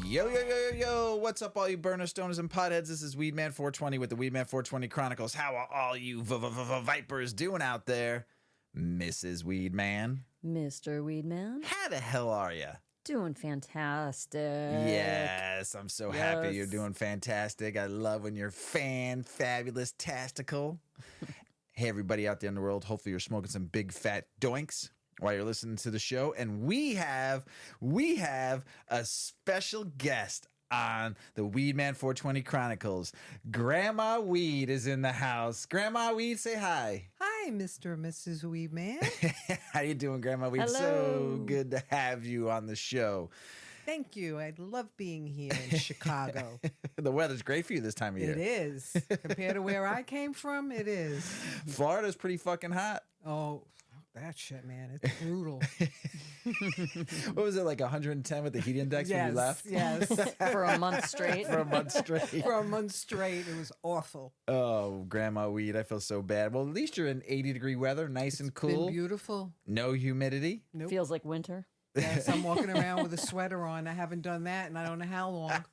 Yo, yo, yo, yo, yo. What's up, all you burner stoners and potheads? This is Weedman 420 with the Weedman 420 Chronicles. How are all you vipers doing out there? Mrs. Weedman. Mr. Weedman. How the hell are you? Doing fantastic. Yes, I'm so happy you're doing fantastic. I love when you're fabulous tastical. Hey, everybody out there in the world. Hopefully you're smoking some big fat doinks while you're listening to the show. And we have a special guest on the Weedman 420 Chronicles. Grandma Weed is in the house. Grandma Weed, say hi. Hi, Mr. and Mrs. Weedman. How you doing, Grandma Weed? Hello. So good to have you on the show. Thank you. I love being here in Chicago. The weather's great for you this time of year. It is. Compared to where I came from, it is. Florida's pretty fucking hot. Oh, that shit, man. It's brutal. What was it, like 110 with the heat index when you left? Yes. For a month straight. For a month straight. For a month straight, it was awful. Oh, Grandma Weed, I feel so bad. Well, at least you're in 80-degree weather, nice and cool. Been beautiful. No humidity. Nope. Feels like winter. Yes, I'm walking around with a sweater on. I haven't done that and I don't know how long.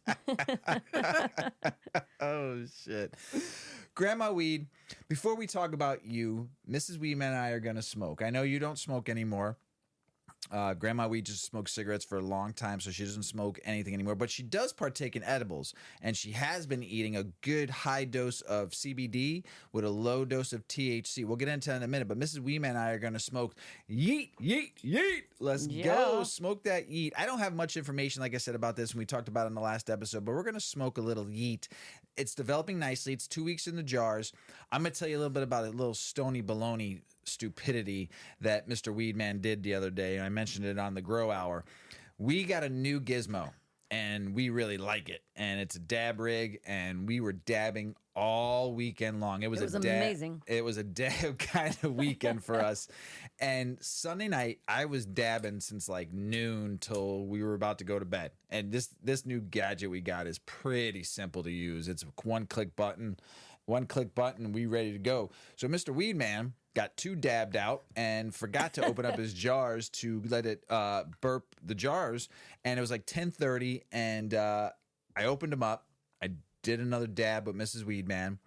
Oh, shit. Grandma Weed, before we talk about you, Mrs. Weedman and I are going to smoke. I know you don't smoke anymore. Grandma Weed just smoked cigarettes for a long time, so she doesn't smoke anything anymore. But she does partake in edibles, and she has been eating a good high dose of CBD with a low dose of THC. We'll get into that in a minute, but Mrs. Weedman and I are going to smoke yeet, yeet, yeet. Let's go smoke that yeet. I don't have much information, like I said, about this, and we talked about it in the last episode, but we're going to smoke a little yeet. It's developing nicely. It's 2 weeks in the jars. I'm going to tell you a little bit about a little stony baloney stupidity that Mr. Weedman did the other day, and I mentioned it on the Grow Hour. We got a new gizmo, and we really like it, and it's a dab rig, and we were dabbing all weekend long. It was amazing. It was a dab kind of weekend for us, and Sunday night, I was dabbing since like noon till we were about to go to bed, and this new gadget we got is pretty simple to use. It's a one-click button, we ready to go. So Mr. Weedman got too dabbed out and forgot to open up his jars to let it burp the jars. And it was like 10:30, and I opened them up. I did another dab with Mrs. Weedman,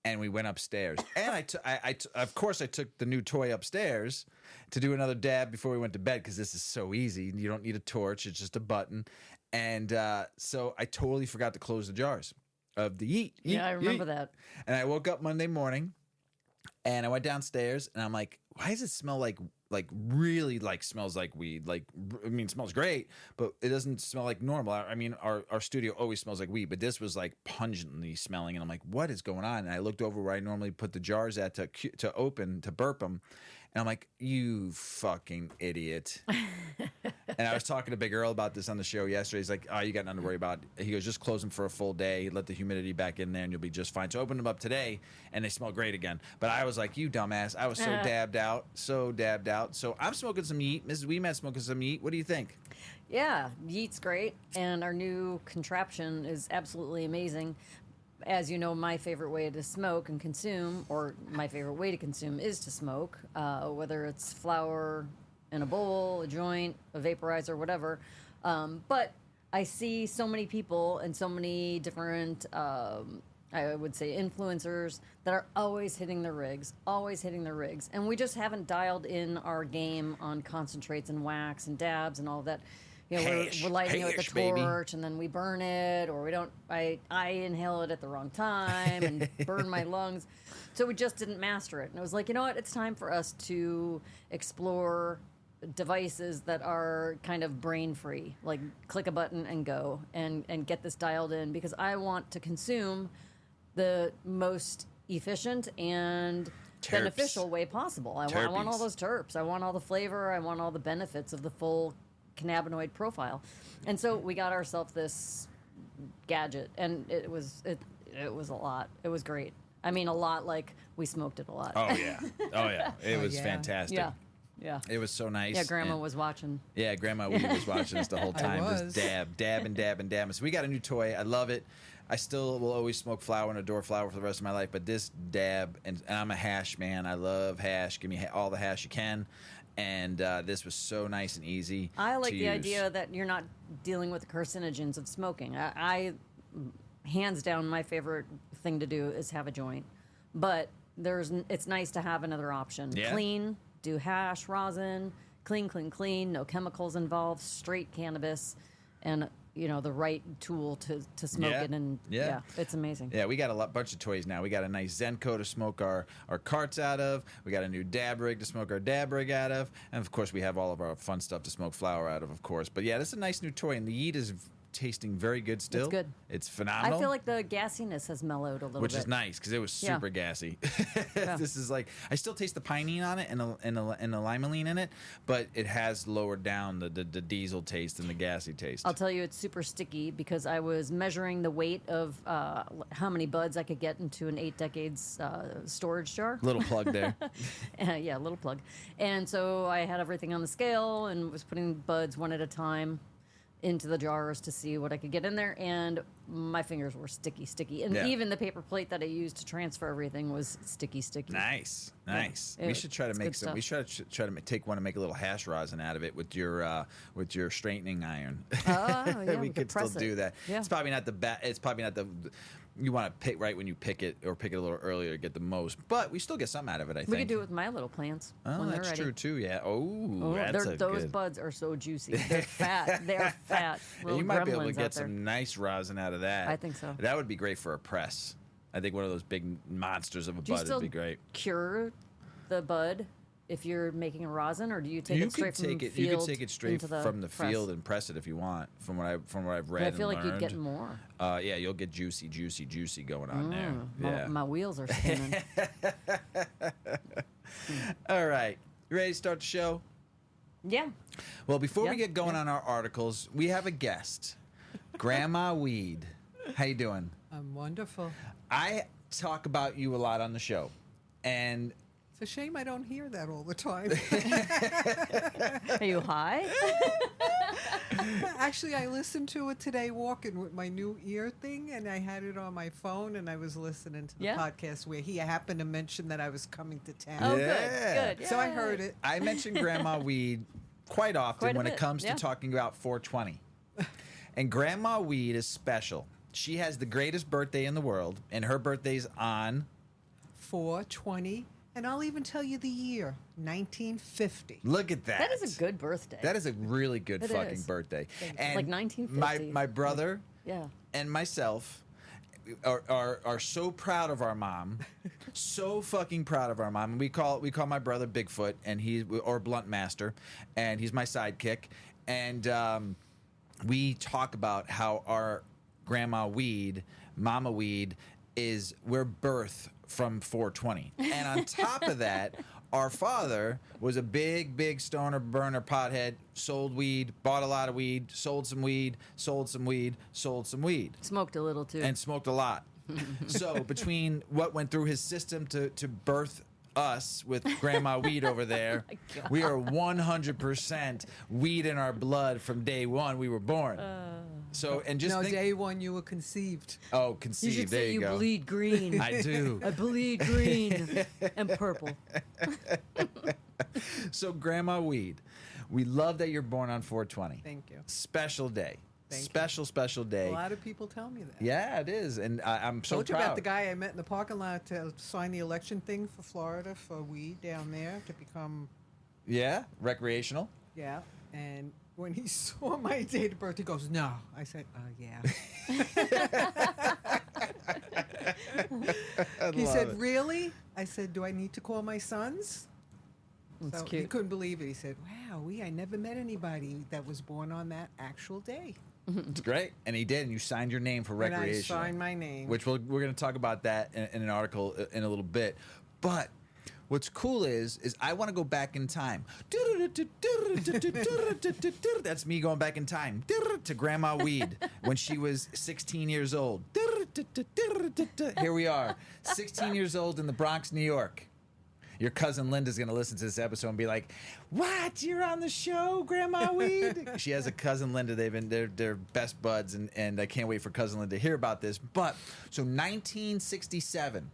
and we went upstairs. And of course, I took the new toy upstairs to do another dab before we went to bed, because this is so easy. You don't need a torch. It's just a button. And so I totally forgot to close the jars of the yeet. Yeah, I remember that. And I woke up Monday morning, and I went downstairs, and I'm like, why does it smell like really like smells like weed? Like, I mean, it smells great, but it doesn't smell like normal. I mean, our studio always smells like weed, but this was like pungently smelling, and I'm like, what is going on? And I looked over where I normally put the jars at to open, to burp them, and I'm like, you fucking idiot. And I was talking to Big Earl about this on the show yesterday. He's like, oh, you got nothing to worry about. He goes, just close them for a full day, let the humidity back in there, and you'll be just fine. So I opened them up today, and they smell great again. But I was like, you dumbass. I was so dabbed out. So I'm smoking some yeet. Mrs. Weedman smoking some yeet. What do you think? Yeah, yeet's great. And our new contraption is absolutely amazing. As you know, my favorite way to smoke and consume, or my favorite way to consume, is to smoke, whether it's flower in a bowl, a joint, a vaporizer, whatever. But I see so many people and so many different, I would say, influencers that are always hitting their rigs. And we just haven't dialed in our game on concentrates and wax and dabs and all that. You know, we're lighting it with the torch, baby, and then we burn it, or we don't. I inhale it at the wrong time and burn my lungs. So we just didn't master it. And I was like, you know what? It's time for us to explore devices that are kind of brain free, like click a button and go, and get this dialed in, because I want to consume the most efficient and beneficial way possible. I want all those terps. I want all the flavor. I want all the benefits of the full cannabinoid profile. And so we got ourselves this gadget, and it was a lot. It was great. I mean, a lot like we smoked it a lot. Oh yeah. It was fantastic. Yeah. It was so nice. Yeah, Grandma was watching. Yeah, Grandma Weed was watching us the whole time. Just dab. So we got a new toy. I love it. I still will always smoke flower and adore flower for the rest of my life, but this dab, and I'm a hash man. I love hash. Give me all the hash you can. And this was so nice and easy. I like to the use. idea that you're not dealing with the carcinogens of smoking. I hands down, my favorite thing to do is have a joint, but it's nice to have another option. Yeah. Clean, do hash, rosin, clean, no chemicals involved, straight cannabis, and the right tool to smoke Yeah. it. And Yeah. it's amazing. Yeah, we got a bunch of toys now. We got a nice Zenko to smoke our carts out of. We got a new dab rig to smoke our dab rig out of. And, of course, we have all of our fun stuff to smoke flower out of course. But, yeah, this is a nice new toy. And the Yeet is tasting very good still. It's good. It's phenomenal. I feel like the gassiness has mellowed a little which bit. is nice because it was Yeah. super gassy. Yeah. This is like, I still taste the pinene on it and the limonene in it, but it has lowered down the diesel taste and the gassy taste. I'll tell you, it's super sticky because I was measuring the weight of how many buds I could get into an 8 decades storage jar. Little plug there. Yeah, little plug. And so I had everything on the scale and was putting buds one at a time into the jars to see what I could get in there, and my fingers were sticky. And Yeah. even the paper plate that I used to transfer everything was sticky. Nice. Yeah. We should try to It's make good some. We stuff. should try to take one and make a little hash rosin out of it with your straightening iron. Oh, yeah, we we could could still press it. do that. Yeah. It's probably not It's probably not the. You want to pick right when you pick it, or pick it a little earlier to get the most. But we still get something out of it. I think We could do it with my little plants Oh, when they're that's ready. true too. Yeah. Oh, That's those good. buds are so juicy. They're fat. They're fat. Yeah, Little you might be able to gremlins out get there. some nice rosin out of that. I think so. That would be great for a press. I think one of those big monsters of a Do you bud still would be great. cure the bud if you're making a rosin, or do you take You it straight could from take the it. field You could take it straight into from the press? field and press it if you want. From what I've read. But I feel and like you'd get learned. more. Yeah, you'll get juicy going on there. Yeah. My wheels are spinning. All right. You ready to start the show? Yeah. Well, before we Yeah, get going on our articles, we have a guest, Grandma Weed. How you doing? I'm wonderful. I talk about you a lot on the show, and It's a shame I don't hear that all the time. Are you high? Actually, I listened to it today walking with my new ear thing, and I had it on my phone, and I was listening to the Yeah. podcast where he happened to mention that I was coming to town. Oh, Yeah. good. So I Yay. heard it. I mention Grandma Weed quite often Quite a when it bit, comes yeah. to talking about 420. And Grandma Weed is special. She has the greatest birthday in the world, and her birthday's on. 420, and I'll even tell you the year, 1950. Look at that. That is a good birthday. That is a really good It fucking is. birthday. Like And 1950. my brother Yeah. and myself are so proud of our mom, so fucking proud of our mom. And we call my brother Bigfoot, and or Blunt Master, and he's my sidekick. And we talk about how our Grandma Weed, Mama Weed, we're birthed from 420. And on top of that, our father was a big stoner burner pothead, sold weed, bought a lot of weed, sold some weed, sold some weed, sold some weed, Smoked a little too. and smoked a lot. So between what went through his system to birth us with Grandma Weed over there, God. we are 100% weed in our blood from day one we were born. So, and just No, think, day one you were conceived. oh, you conceived. should There say you you go. bleed green. I do. I bleed green and purple. So, Grandma Weed, we love that you're born on 420. Thank you. Special day. Thank special day. A lot of people tell me that. Yeah, it is, and I'm so Told you proud. about the guy I met in the parking lot to sign the election thing for Florida for weed down there to become, Yeah, recreational. yeah. And when he saw my date of birth, he goes, "No." I said, "Yeah." He said, "Really?" I said, "Do I need to call my sons?" That's So he cute. couldn't believe it. He said, "Wow, I never met anybody that was born on that actual day." It's great, and he did, and you signed your name for And I recreational. signed my name. Which we're going to talk about that in an article in a little bit. But what's cool is I want to go back in time. That's me going back in time to Grandma Weed when she was 16 years old. Here we are, 16 years old in the Bronx, New York. Your cousin Linda's going to listen to this episode and be like, "What? You're on the show, Grandma Weed?" She has a cousin Linda. They're best buds, and I can't wait for cousin Linda to hear about this. But so 1967,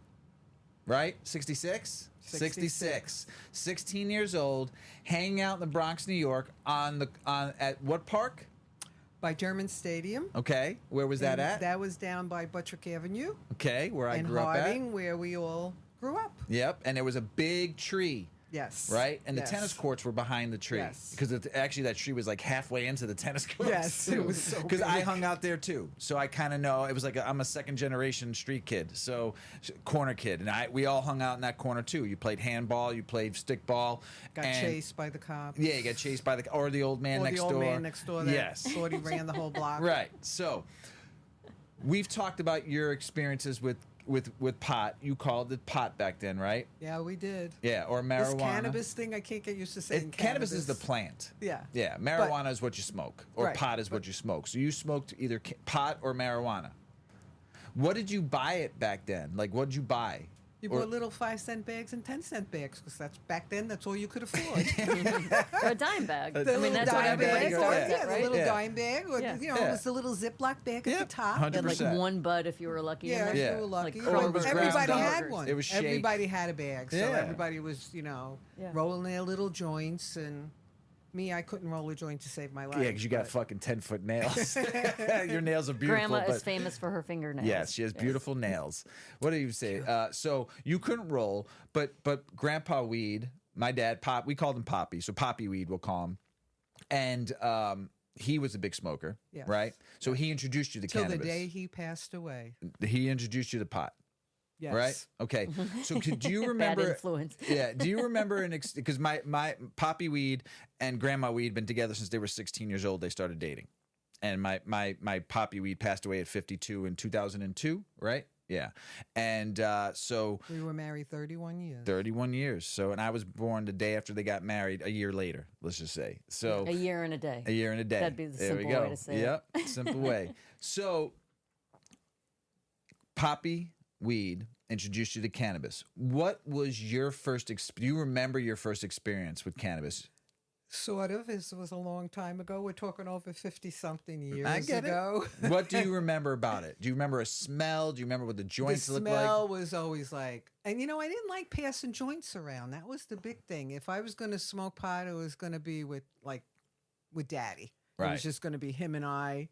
right? 66. 66. 16 years old, hanging out in the Bronx, New York, at what park? By German Stadium. Okay, where was that And at? That was down by Buttrick Avenue. Okay, where I and grew up at. Harding, where we all grew up. Yep, and there was a big tree. Yes. Right? And Yes. the tennis courts were behind the tree. Yes. Because actually that tree was like halfway into the tennis courts. Yes, it was so Because I big. hung out there too. So I kind of know. It was like I'm a second generation street kid. So corner kid. And we all hung out in that corner too. You played handball. You played stickball. Got chased by the cops. Yeah, you got chased by or the old man Or next the old door. man next door that Yes. thought he ran the whole block. Right. So we've talked about your experiences with pot. You called it pot back then, right? Yeah, we did. Yeah, or This marijuana. cannabis thing, I can't get used to saying Cannabis is the plant. Yeah. Yeah, marijuana is what you smoke, or Right, pot is what you smoke. So you smoked either pot or marijuana. What did you buy it back then? Like, what did you buy? You Or- bought little 5-cent bags and 10-cent bags because that's all you could afford. Or a dime bag. The I mean, little that's what dime everybody bag, starts yeah. at, the right? little Yeah. dime bag, or Yeah. it was the little Ziploc bag Yeah, at the top. 100%. Had like 100%. one bud if you were lucky. in Yeah, there. if Yeah. you were lucky. Like, or it was Everybody ground had burgers. one. It was shake. Everybody had a bag, so Yeah. everybody was, Yeah. rolling their little joints. And me, I couldn't roll a joint to save my life. Yeah, because you got but- fucking 10-foot nails. Your nails are beautiful. Grandma but is famous for her fingernails. Yes, she has beautiful nails. What do you say? So you couldn't roll, but Grandpa Weed, my dad, Pop, we called him Poppy, so Poppy Weed we'll call him, and he was a big smoker, Yes. right? So he introduced you to Till cannabis. the day he passed away. He introduced you to pot, Yes. right? Okay. So do you Bad remember? influence. Yeah. Do you remember because my Poppy Weed and Grandma Weed been together since they were 16 years old. They started dating, and my Poppy Weed passed away at 52 in 2002, right? Yeah, and so We were married 31 years. 31 years. So, and I was born the day after they got married, a year later. Let's just say. So A year and a day. a year and a day. That'd be the there we simple go. way to say it. Yep, simple way. So, Poppy Weed introduced you to cannabis. What was your first? Do you remember your first experience with cannabis? Sort of. This was a long time ago. We're talking over 50-something years I get ago. it. What do you remember about it? Do you remember a smell? Do you remember what the The joints looked smell like? was always like, and I didn't like passing joints around. That was the big thing. If I was going to smoke pot, it was going to be with Daddy. It Right. was just going to be him and I.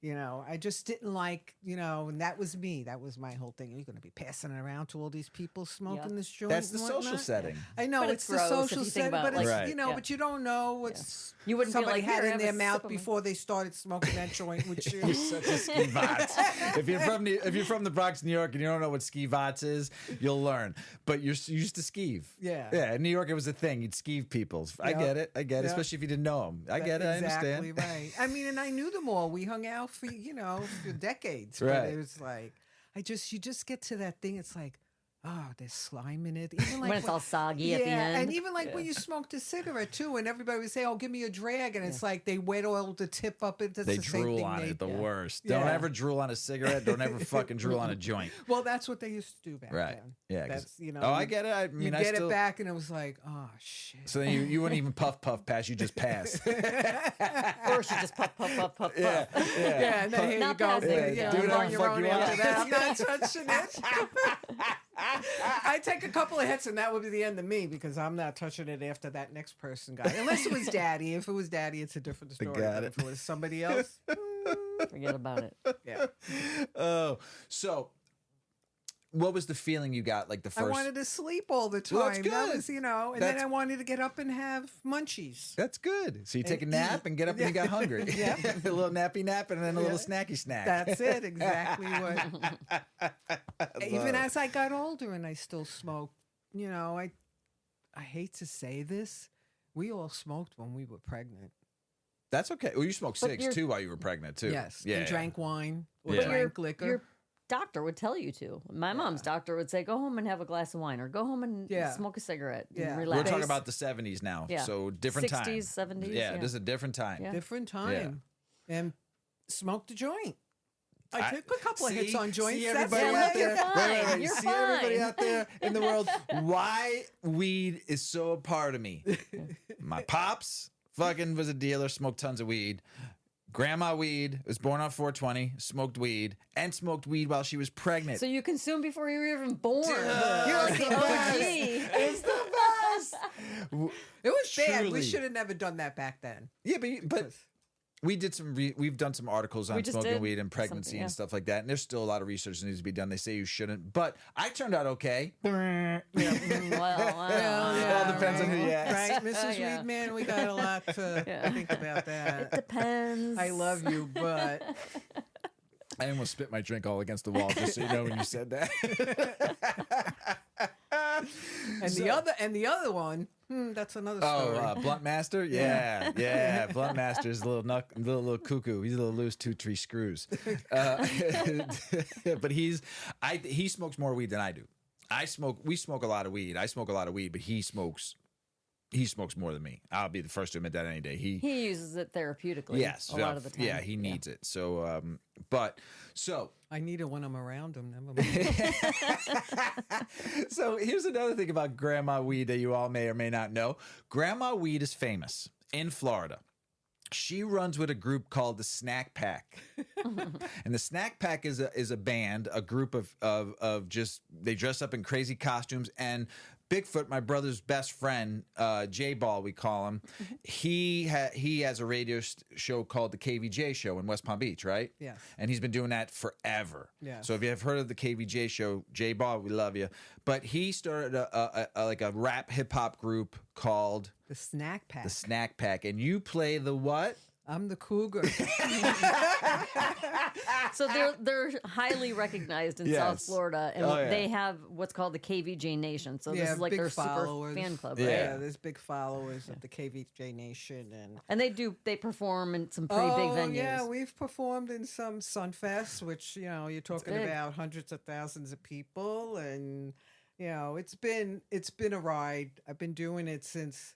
I just didn't like, and that was me. That was my whole thing. You're going to be passing it around to all these people smoking this joint. That's the and social whatnot. setting. I know But it's it's the gross if social you think setting, about but it, it's like- Right. but you don't know what's You wouldn't be somebody like, had "Here, in have a their sip mouth of my-" before they started smoking that joint with you. You're such a ski vots. If you're from the Bronx, New York, and you don't know what ski vots is, you'll learn. But you used to skeeve. Yeah. Yeah. In New York, it was a thing. You'd skeeve people. I Yep. get it. I get it. Yep. Especially if you didn't know them. I get it. I understand. Exactly right. I mean, and I knew them all. We hung out for for decades. Right. But it was like, you just get to that thing. It's like, oh, there's slime in it. Even like When it's all soggy at the end. and even like when you smoked a cigarette too, and everybody would say, "Oh, give me a drag," and it's like they wet oil the tip up. That's They the same drool thing on they it. The do. worst. Yeah. Don't ever drool on a cigarette. Don't ever fucking drool on a joint. Well, that's what they used to do back Right. then. Yeah. 'cause- That's Oh, I get it. I You mean, I get still. it back, and it was like, oh shit. So then you wouldn't even puff pass. You just pass. Or she just puff. Yeah. Yeah, and then here you Not go. passing. Yeah, Do you're whatever on the your fuck own you want. after that. I'm not touching it. I take a couple of hits, and that would be the end of me because I'm not touching it after that next person got it. Unless it was Daddy. If it was Daddy, it's a different story. got But it. if it was somebody else, Forget about it. yeah. Oh, so what was the feeling you got? Like the I first. wanted to sleep all the time. Well, that's That good. was, and That's- then I wanted to get up and have munchies. That's good. So you take a And nap eat. and get up and you got hungry. Yeah. A little nappy nap and then a little snacky snack. That's it, exactly what. Even as I got older and I still smoked, I hate to say this, we all smoked when we were pregnant. That's okay. Well, you smoked But cigs you're- too while you were pregnant too. Yes, Yeah. and drank wine or Yeah. drank liquor. Your doctor would tell you to. My mom's doctor would say, go home and have a glass of wine or go home and Yeah. smoke a cigarette and Yeah. We're relax. talking about the 70s now. Yeah. So different 60s, time. 70s, Yeah, yeah. this is a different time. Yeah. Different time. And smoked a joint. I took a couple of hits See- on joints. See That's everybody the out way. there. You're fine. You're see everybody fine. out there in the world. Why weed is so a part of me. My pops fucking was a dealer, smoked tons of weed. Grandma Weed was born on 420, smoked weed while she was pregnant. So you consumed before you were even born. Dude, You're like the OG. It's the best. It was bad. Truly. We should have never done that back then. Yeah, but we did we've done some articles on smoking weed and pregnancy and stuff like that, and there's still a lot of research that needs to be done. They say you shouldn't, but I turned out okay. Well, It all depends on who you ask. Right, Mrs. Weedman, we got a lot to think about that. it depends. I love you, but I almost spit my drink all against the wall, just so you know when you said that. the other one, that's another story. Oh, Blunt Master? Yeah. Blunt Master is a little cuckoo. He's a little loose, 2-3 screws. But he smokes more weed than I do. We smoke a lot of weed. I smoke a lot of weed, but he smokes more than me. I'll be the first to admit that any day. He uses it therapeutically. Yes, a lot of the time. Yeah, he needs it. So, I need it when I'm around him. Never mind. So here's another thing about Grandma Weed that you all may or may not know. Grandma Weed is famous in Florida. She runs with a group called the Snack Pack. And the Snack Pack is a band, a group of just, they dress up in crazy costumes. And Bigfoot, my brother's best friend, J-Ball, we call him, he has a radio show called the KVJ Show in West Palm Beach, right? Yes. And he's been doing that forever. Yeah. So if you have heard of the KVJ Show, J-Ball, we love you. But he started a rap hip-hop group called The Snack Pack. The Snack Pack. And you play the what? I'm the cougar. So they're highly recognized in South Florida, and they have what's called the KVJ Nation. So this is like their followers. super fan club, Yeah. right? Yeah, there's big followers of the KVJ Nation, And they perform in some pretty big venues. Yeah, we've performed in some Sunfests, which you're talking about hundreds of thousands of people, and it's been a ride. I've been doing it since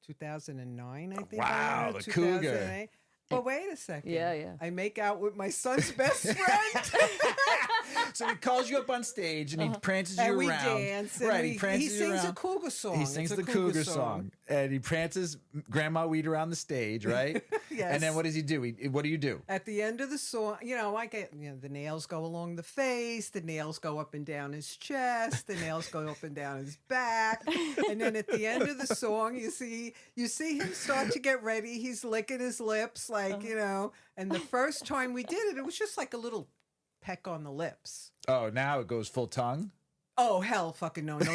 2009, I think. Wow, the cougar. But wait a second. Yeah. I make out with my son's best friend. So he calls you up on stage and he prances you and we around. dance. And right, he prances you sings around. a cougar song. He sings the cougar song. And he prances Grandma Weed around the stage, right? Yes. And then what does he do? What do you do? At the end of the song, I get, the nails go along the face, the nails go up and down his chest, the nails go up and down his back. And then at the end of the song, you see him start to get ready. He's licking his lips and the first time we did it was just like a little peck on the lips. Oh, now it goes full tongue? Oh, hell fucking no tongue.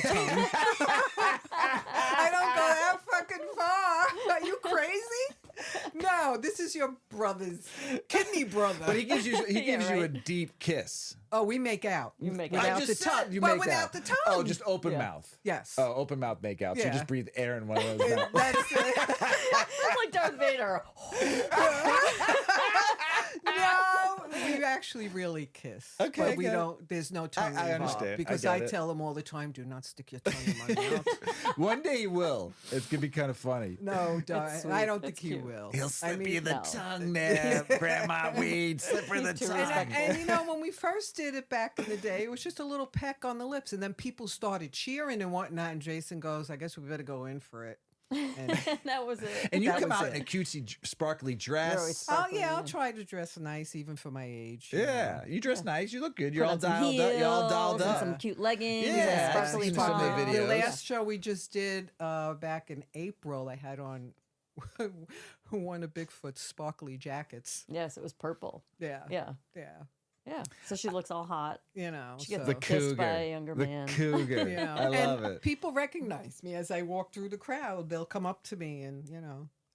I don't go that fucking far. Are you crazy? No, this is your brother's kidney brother. But he gives you you a deep kiss. Oh, we make out. You make without I just the tongue. said you but make without out. the tongue. Oh, just open mouth. Yes. Oh, open mouth make out. So you Yeah. just breathe air in one of those mouths. That's it. It's like Darth Vader. No, we actually really kiss. Okay, but we good. don't. There's no tongue I involved understand. because I I get it. tell him all the time, "Do not stick your tongue in my mouth." One day he will. It's going to be kind of funny. No, It's I don't sweet. think he It's cute. will. He'll slip you the no. tongue there, Grandma Weed. Slip her the He's too tongue. respectful. When we first did it back in the day, it was just a little peck on the lips, and then people started cheering and whatnot. And Jason goes, "I guess we better go in for it." And, That was it. And you That come was out it. in a cutesy, sparkly You're always dress. sparkly. I'll try to dress nice even for my age. Yeah, you dress nice. You look good. You're Put all on some dialed up. You're all heels dolled and up. some cute leggings. Yeah, and sparkly I've seen some of the top. videos. The last show we just did back in April, I had on one of Bigfoot's sparkly jackets. Yes, it was purple. Yeah. Yeah. Yeah. So she looks all hot. She gets The kissed cougar. by a younger the man. cougar. Yeah. I love and it. people recognize me as I walk through the crowd. They'll come up to me and,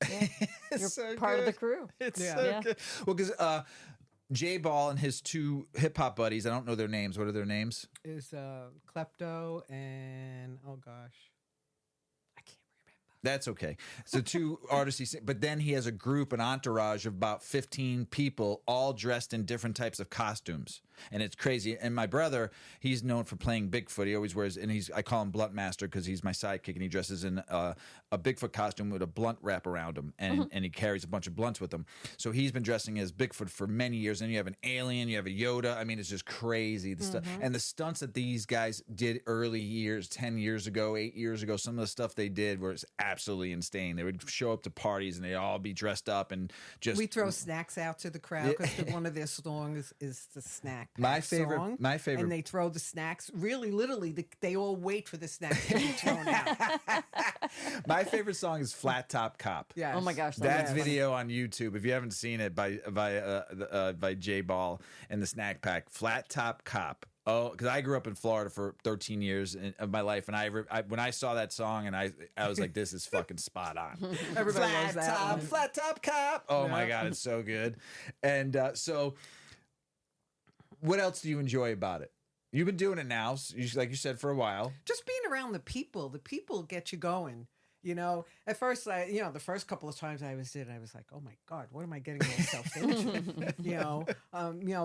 It's You're so part of the good. crew. It's Yeah. so Yeah. good. Well, because J Ball and his two hip hop buddies, I don't know their names. What are their names? is Klepto and, oh gosh, I can't remember. That's okay. So two artists, but then he has a group, an entourage of about 15 people, all dressed in different types of costumes. And it's crazy. And my brother, he's known for playing Bigfoot. He always wears, and I call him Blunt Master because he's my sidekick, and he dresses in a Bigfoot costume with a blunt wrap around him, and he carries a bunch of blunts with him. So he's been dressing as Bigfoot for many years. And you have an alien, you have a Yoda. I mean, it's just crazy. The stuff and the stunts that these guys did early years, 10 years ago, 8 years ago, some of the stuff they did was absolutely insane. They would show up to parties and they'd all be dressed up and just. We throw snacks out to the crowd because one of their songs is the snack pack My favorite. song. My favorite. And they throw the snacks. Really, literally, they all wait for the snacks to be thrown out. My favorite song is "Flat Top Cop." Yes. Oh my gosh, That that's video on YouTube, if you haven't seen it, by J Ball and the Snack Pack, "Flat Top Cop." Oh, because I grew up in Florida for 13 years of my life, and I when I saw that song, and I was like, "This is fucking spot on." Everybody loves that one. Flat top cop. Oh my god, it's so good. And so, what else do you enjoy about it? You've been doing it now, like you said, for a while. Just being around the people get you going. You know, at first, the first couple of times I was like, oh my God, what am I getting myself into?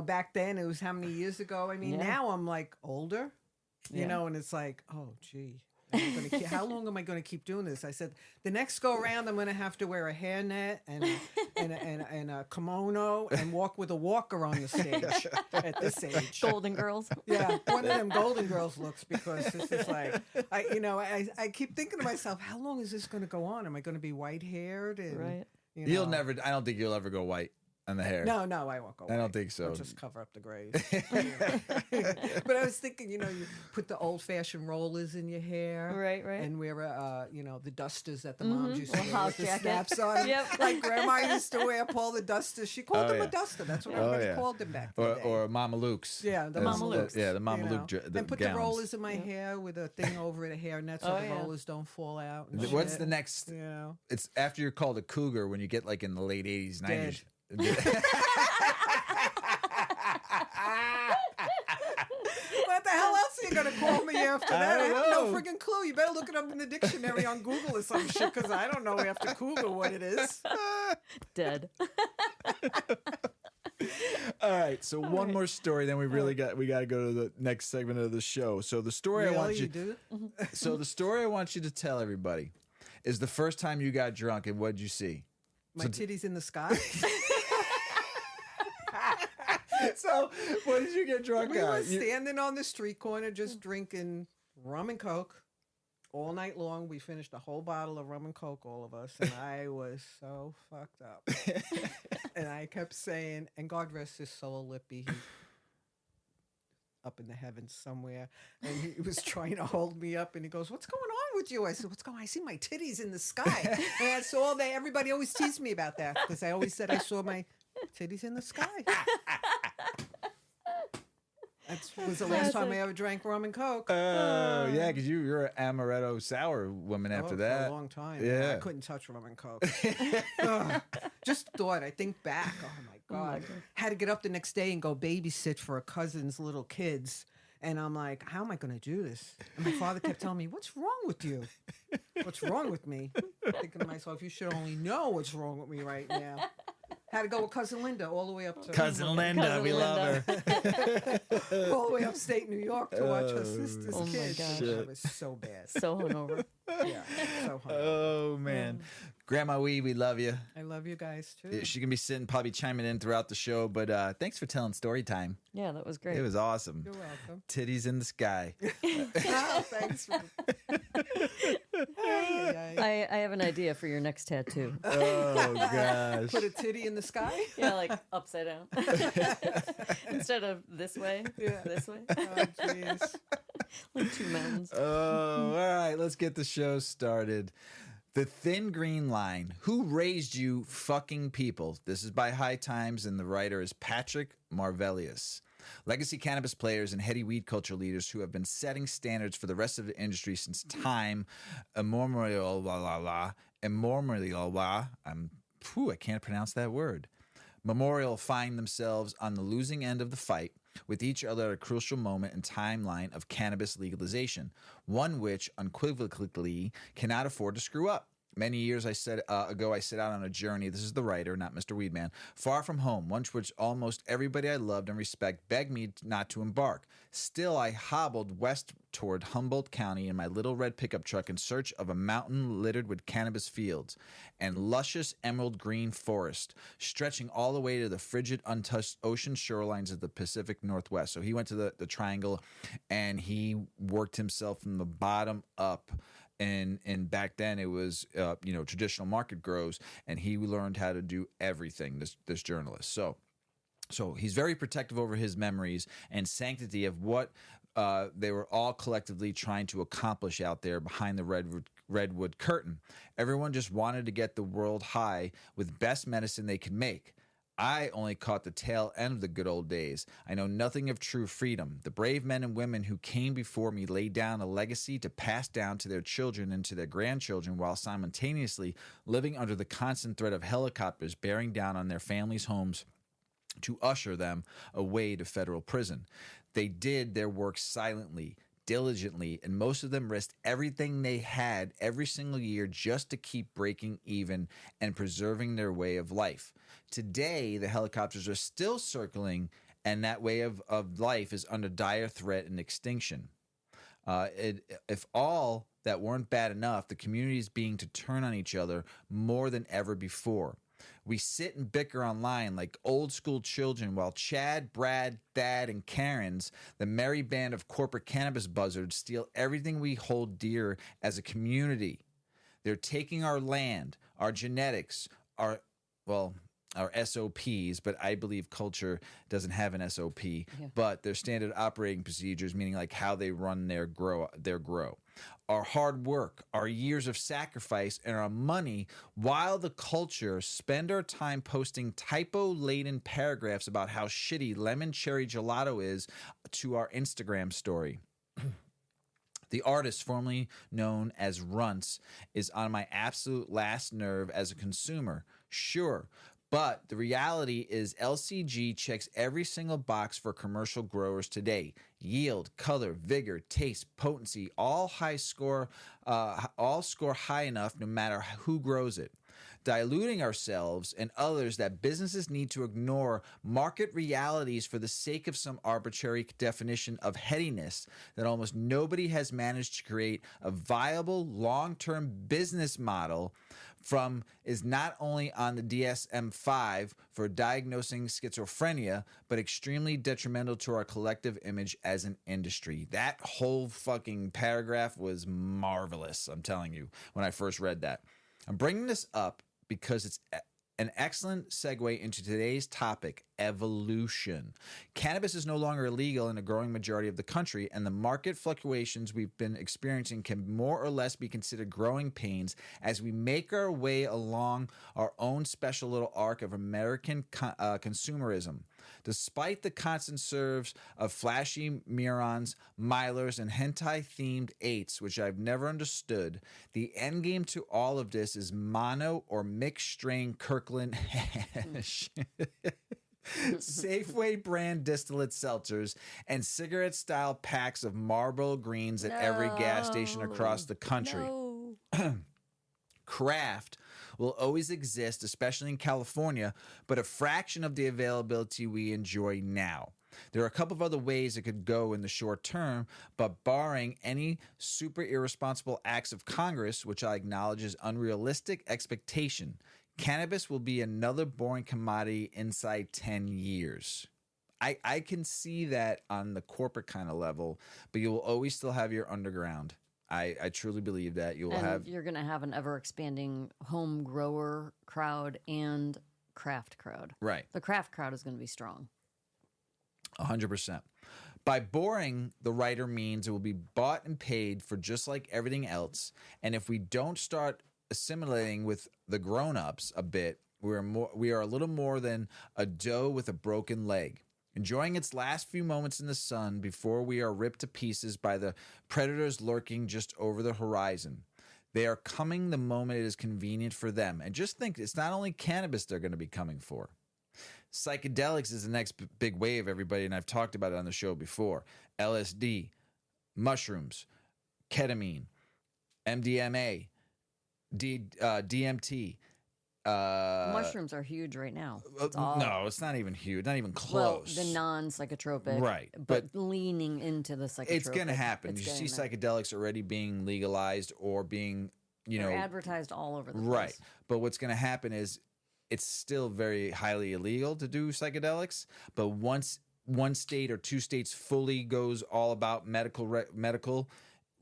Back then it was how many years ago? I mean, now I'm like older, you know, and it's like, oh, gee. How long am I going to keep doing this? I said, the next go around, I'm going to have to wear a hairnet and a kimono and walk with a walker on the stage at this age. Golden Girls. Yeah, one of them Golden Girls looks, because this is like, I keep thinking to myself, how long is this going to go on? Am I going to be white haired? Right. You'll never. I don't think you'll ever go white on the hair. No, I won't go. I don't think so. I'll just cover up the grays. But I was thinking, you put the old-fashioned rollers in your hair, Right. and wear the dusters that the moms used to wear house with the jacket. snaps on. Yep. Like Grandma used to wear Paul the Dusters. She called him a duster. That's what everybody called him back then. Or Mama Luke's. Yeah, the Mama Luke's. Yeah, the Mama Luke. And put gowns. the rollers in my hair with a thing over the hairnet so the rollers don't fall out. and What's shit. the next? Yeah. It's after you're called a cougar when you get like in the late 80s, 90s. What the hell else are you going to call me after that? I don't have no know. freaking clue. You better look it up in the dictionary on Google or some shit, because I don't know after cougar what it is. Dead. All right, so one more story, then we got to go to the next segment of the show. So the story Really? I want you do? So the story I want you to tell everybody is the first time you got drunk, and what'd you see? My titties in the sky? So what did you get drunk We on? were standing on the street corner just drinking rum and Coke all night long. We finished a whole bottle of rum and Coke, all of us, and I was so fucked up. And I kept saying, and God rest his soul, Lippy, he's up in the heavens somewhere, and he was trying to hold me up, and he goes, "What's going on with you?" I said, "What's going on? I see my titties in the sky." And that's all everybody always teased me about that, because I always said I saw my titties in the sky. That was the last time I ever drank rum and Coke. Oh, yeah, because you're an amaretto sour woman after that. For a long time. Yeah. I couldn't touch rum and Coke. Just thought, I think back, oh my God. Had to get up the next day and go babysit for a cousin's little kids. And I'm like, how am I going to do this? And my father kept telling me, what's wrong with you? What's wrong with me? Thinking to myself, you should only know what's wrong with me right now. Had to go with Cousin Linda all the way up to... Cousin Linda, we love her. all the way upstate New York to watch her sister's Oh my kids. gosh. It was so bad. So hungover. Yeah, so hungover. Oh, man. Grandma Weed, we love you. I love you guys, too. She can be sitting, probably chiming in throughout the show, but thanks for telling story time. Yeah, that was great. It was awesome. You're welcome. Titties in the sky. Oh, thanks. I have an idea for your next tattoo. Oh, gosh. Put a titty in the sky? Yeah, like upside down. Instead of this way, this way. Oh, jeez. Like two mountains. Oh, all right. Let's get the show started. The Thin Green Line. Who raised you fucking people? This is by High Times, and the writer is Patrick Marvellius. Legacy cannabis players and heady weed culture leaders who have been setting standards for the rest of the industry since time immemorial. I can't pronounce that word. Memorial find themselves on the losing end of the fight, with each other at a crucial moment and timeline of cannabis legalization, one which unequivocally cannot afford to screw up. Many years ago, I set out on a journey. This is the writer, not Mr. Weedman. Far from home, one which almost everybody I loved and respect begged me not to embark. Still, I hobbled west toward Humboldt County in my little red pickup truck in search of a mountain littered with cannabis fields and luscious emerald green forest, stretching all the way to the frigid, untouched ocean shorelines of the Pacific Northwest. So he went to the triangle, and he worked himself from the bottom up and back then it was traditional market grows, and he learned how to do everything. This journalist, so he's very protective over his memories and sanctity of what they were all collectively trying to accomplish out there behind the redwood curtain. Everyone just wanted to get the world high with best medicine they could make. I only caught the tail end of the good old days. I know nothing of true freedom. The brave men and women who came before me laid down a legacy to pass down to their children and to their grandchildren, while simultaneously living under the constant threat of helicopters bearing down on their families' homes to usher them away to federal prison. They did their work silently, diligently, and most of them risked everything they had every single year just to keep breaking even and preserving their way of life. Today, the helicopters are still circling, and that way of life is under dire threat and extinction. If all that weren't bad enough, the community is being to turn on each other more than ever before. We sit and bicker online like old school children while Chad, Brad, Thad, and Karens, the merry band of corporate cannabis buzzards, steal everything we hold dear as a community. They're taking our land, our genetics, our SOPs, but I believe culture doesn't have an SOP, but their standard operating procedures, meaning like how they run their grow. Our hard work, our years of sacrifice, and our money, while the culture spend our time posting typo-laden paragraphs about how shitty lemon cherry gelato is to our Instagram story. The artist, formerly known as Runts, is on my absolute last nerve as a consumer. Sure, but the reality is LCG checks every single box for commercial growers today. Yield, color, vigor, taste, potency, all score high enough no matter who grows it. Diluting ourselves and others that businesses need to ignore market realities for the sake of some arbitrary definition of headiness that almost nobody has managed to create a viable long-term business model from is not only on the DSM-5 for diagnosing schizophrenia, but extremely detrimental to our collective image as an industry. That whole fucking paragraph was marvelous, I'm telling you, when I first read that. I'm bringing this up because it's an excellent segue into today's topic, evolution. Cannabis is no longer illegal in a growing majority of the country, and the market fluctuations we've been experiencing can more or less be considered growing pains as we make our way along our own special little arc of American consumerism. Despite the constant serves of flashy Mirons, Milers, and hentai-themed eights, which I've never understood, the endgame to all of this is mono or mixed strain Kirkland hash. Safeway brand distillate seltzers and cigarette style packs of Marlboro Greens at every gas station across the country. No. Craft will always exist, especially in California, but a fraction of the availability we enjoy now. There are a couple of other ways it could go in the short term, but barring any super irresponsible acts of Congress, which I acknowledge is unrealistic expectation, cannabis will be another boring commodity inside 10 years. I can see that on the corporate kind of level, but you will always still have your underground. I truly believe that you're going to have an ever expanding home grower crowd and craft crowd. Right. The craft crowd is going to be strong. 100%. By boring, the writer means it will be bought and paid for just like everything else. And if we don't start assimilating with the grown-ups a bit, we are a little more than a doe with a broken leg, enjoying its last few moments in the sun before we are ripped to pieces by the predators lurking just over the horizon. They are coming the moment it is convenient for them. And just think, it's not only cannabis they're going to be coming for. Psychedelics is the next big wave, everybody, and I've talked about it on the show before. LSD, mushrooms, ketamine, MDMA, DMT. Mushrooms are huge right now. No, it's not even huge. Not even close. Well, the non-psychotropic. Right. But leaning into the psychotropic. It's going to happen. You see psychedelics already being legalized or being, They're advertised all over the place. Right. But what's going to happen is it's still very highly illegal to do psychedelics. But once one state or two states fully goes all about medical,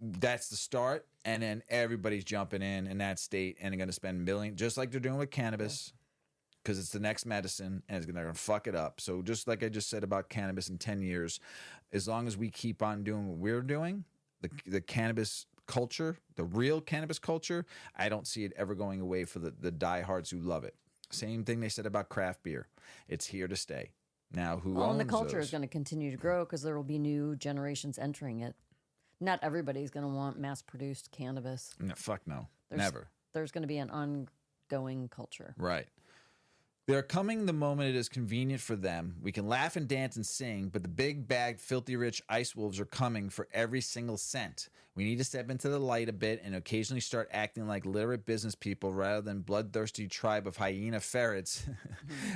that's the start. And then everybody's jumping in that state and they're going to spend millions, just like they're doing with cannabis, because it's the next medicine and they're going to fuck it up. So just like I just said about cannabis in 10 years, as long as we keep on doing what we're doing, the cannabis culture, the real cannabis culture, I don't see it ever going away for the diehards who love it. Same thing they said about craft beer. It's here to stay. Now, who owns and the culture those? is going to continue to grow because there will be new generations entering it. Not everybody's going to want mass-produced cannabis. No, fuck no. Never. There's going to be an ongoing culture. Right. They're coming the moment it is convenient for them. We can laugh and dance and sing, but the big bagged, filthy rich ice wolves are coming for every single cent. We need to step into the light a bit and occasionally start acting like literate business people rather than bloodthirsty tribe of hyena ferrets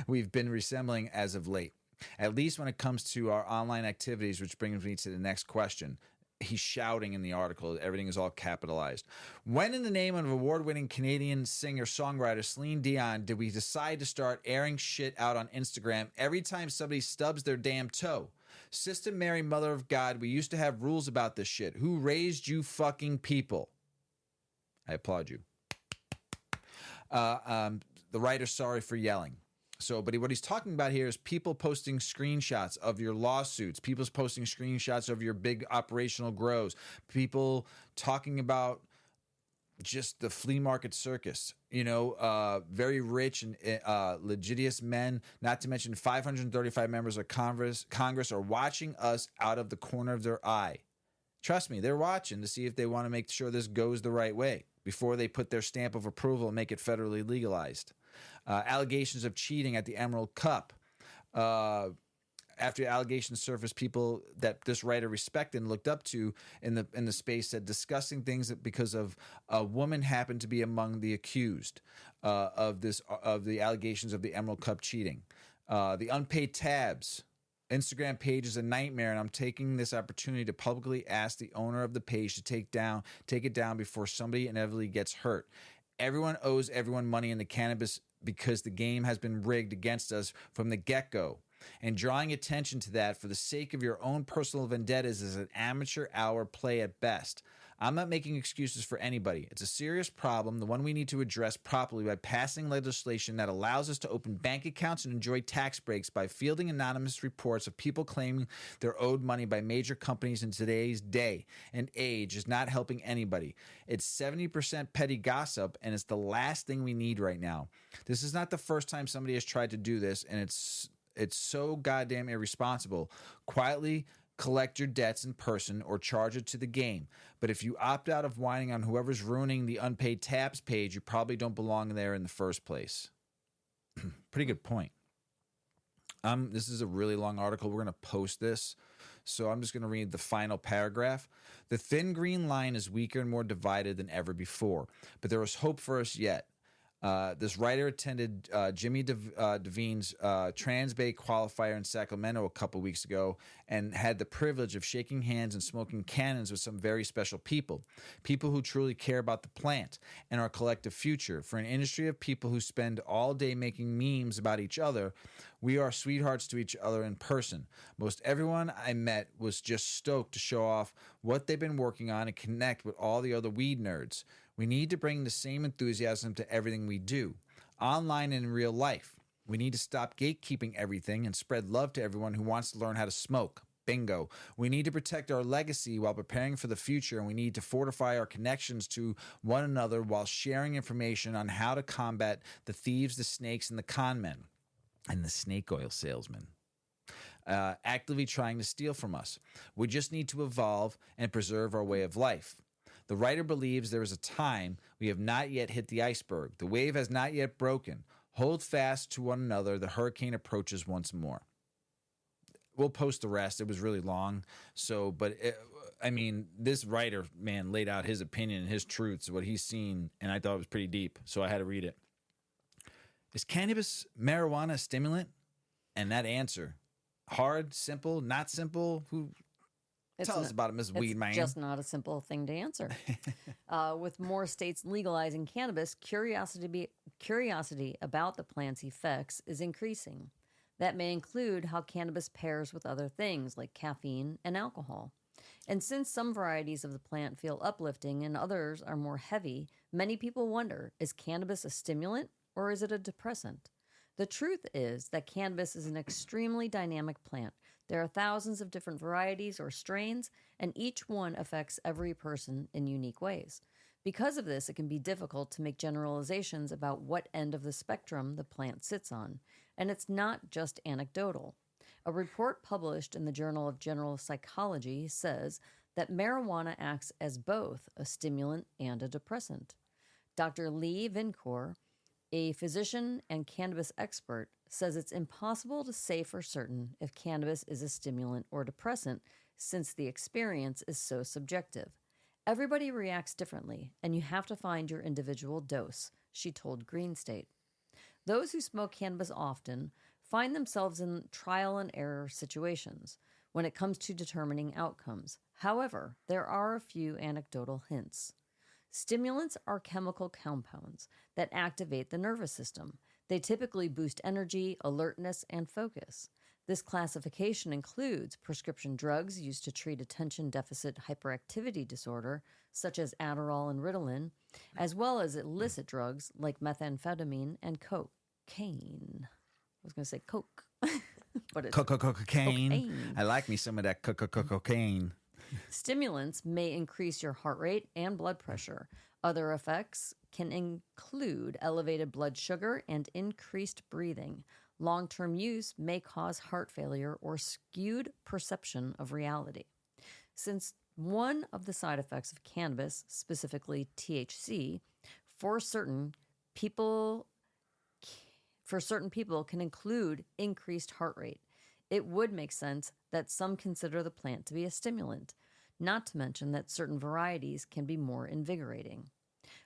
we've been resembling as of late. At least when it comes to our online activities, which brings me to the next question. He's shouting in the article. Everything is all capitalized. When, in the name of award-winning Canadian singer-songwriter Celine Dion, did we decide to start airing shit out on Instagram every time somebody stubs their damn toe? Sister Mary, Mother of God, we used to have rules about this shit. Who raised you fucking people? I applaud you. The writer's sorry for yelling. So, but what he's talking about here is people posting screenshots of your lawsuits, people's posting screenshots of your big operational grows, people talking about just the flea market circus, very rich and litigious men, not to mention 535 members of Congress are watching us out of the corner of their eye. Trust me, they're watching to see if they want to make sure this goes the right way before they put their stamp of approval and make it federally legalized. Allegations of cheating at the Emerald Cup. After allegations surfaced, people that this writer respected and looked up to in the space said disgusting things because of a woman happened to be among the accused of the allegations of the Emerald Cup cheating. The unpaid tabs. Instagram page is a nightmare, and I'm taking this opportunity to publicly ask the owner of the page to take it down before somebody inevitably gets hurt. Everyone owes everyone money in the cannabis because the game has been rigged against us from the get-go. And drawing attention to that for the sake of your own personal vendettas is an amateur hour play at best. I'm not making excuses for anybody. It's a serious problem, the one we need to address properly by passing legislation that allows us to open bank accounts and enjoy tax breaks by fielding anonymous reports of people claiming they're owed money by major companies in today's day and age is not helping anybody. It's 70% petty gossip, and it's the last thing we need right now. This is not the first time somebody has tried to do this, and it's so goddamn irresponsible. Quietly collect your debts in person or charge it to the game. But if you opt out of whining on whoever's ruining the unpaid tabs page, you probably don't belong there in the first place. Pretty good point. This is a really long article. We're going to post this. So I'm just going to read the final paragraph. The thin green line is weaker and more divided than ever before, but there is hope for us yet. This writer attended Jimmy Devine's Trans Bay qualifier in Sacramento a couple weeks ago and had the privilege of shaking hands and smoking cannons with some very special people who truly care about the plant and our collective future. For an industry of people who spend all day making memes about each other, we are sweethearts to each other in person. Most everyone I met was just stoked to show off what they've been working on and connect with all the other weed nerds. We need to bring the same enthusiasm to everything we do, online and in real life. We need to stop gatekeeping everything and spread love to everyone who wants to learn how to smoke. Bingo. We need to protect our legacy while preparing for the future, and we need to fortify our connections to one another while sharing information on how to combat the thieves, the snakes, and the con men, and the snake oil salesmen. Actively trying to steal from us. We just need to evolve and preserve our way of life. The writer believes there is a time we have not yet hit the iceberg. The wave has not yet broken. Hold fast to one another. The hurricane approaches once more. We'll post the rest. It was really long. This writer, man, laid out his opinion and his truths, what he's seen, and I thought it was pretty deep, so I had to read it. Is cannabis marijuana a stimulant? And that answer, hard, simple, not simple? Tell us about it, Ms. Weedman. It's just not a simple thing to answer. With more states legalizing cannabis, curiosity about the plant's effects is increasing. That may include how cannabis pairs with other things like caffeine and alcohol. And since some varieties of the plant feel uplifting and others are more heavy, many people wonder, is cannabis a stimulant or is it a depressant? The truth is that cannabis is an extremely dynamic plant. There are thousands of different varieties or strains, and each one affects every person in unique ways. Because of this, it can be difficult to make generalizations about what end of the spectrum the plant sits on. And it's not just anecdotal. A report published in the Journal of General Psychology says that marijuana acts as both a stimulant and a depressant. Dr. Lee Vincourt, a physician and cannabis expert, says it's impossible to say for certain if cannabis is a stimulant or depressant since the experience is so subjective. Everybody reacts differently, and you have to find your individual dose, she told Green State. Those who smoke cannabis often find themselves in trial and error situations when it comes to determining outcomes. However, there are a few anecdotal hints. Stimulants are chemical compounds that activate the nervous system. They typically boost energy, alertness, and focus. This classification includes prescription drugs used to treat attention deficit hyperactivity disorder, such as Adderall and Ritalin, as well as illicit drugs like methamphetamine and cocaine. I was going to say coke, but it's Cocaine. I like me some of that cocaine. Stimulants may increase your heart rate and blood pressure. Other effects can include elevated blood sugar and increased breathing. Long-term use may cause heart failure or skewed perception of reality. Since one of the side effects of cannabis, specifically THC, for certain people can include increased heart rate, it would make sense that some consider the plant to be a stimulant, not to mention that certain varieties can be more invigorating.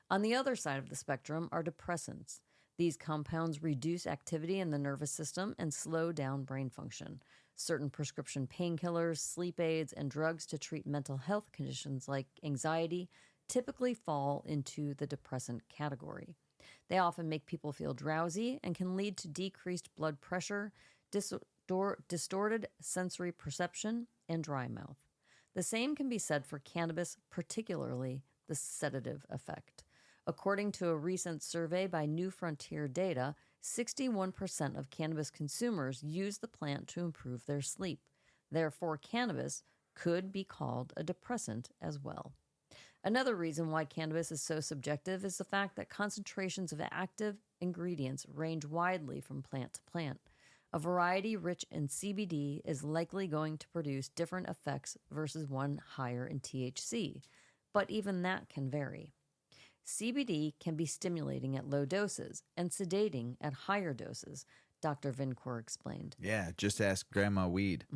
On the other side of the spectrum are depressants. These compounds reduce activity in the nervous system and slow down brain function. Certain prescription painkillers, sleep aids, and drugs to treat mental health conditions like anxiety typically fall into the depressant category. They often make people feel drowsy and can lead to decreased blood pressure, distorted sensory perception, and dry mouth. The same can be said for cannabis, particularly the sedative effect. According to a recent survey by New Frontier Data, 61% of cannabis consumers use the plant to improve their sleep. Therefore, cannabis could be called a depressant as well. Another reason why cannabis is so subjective is the fact that concentrations of active ingredients range widely from plant to plant. A variety rich in CBD is likely going to produce different effects versus one higher in THC, but even that can vary. CBD can be stimulating at low doses and sedating at higher doses, Dr. Vincourt explained. Yeah, just ask Grandma Weed.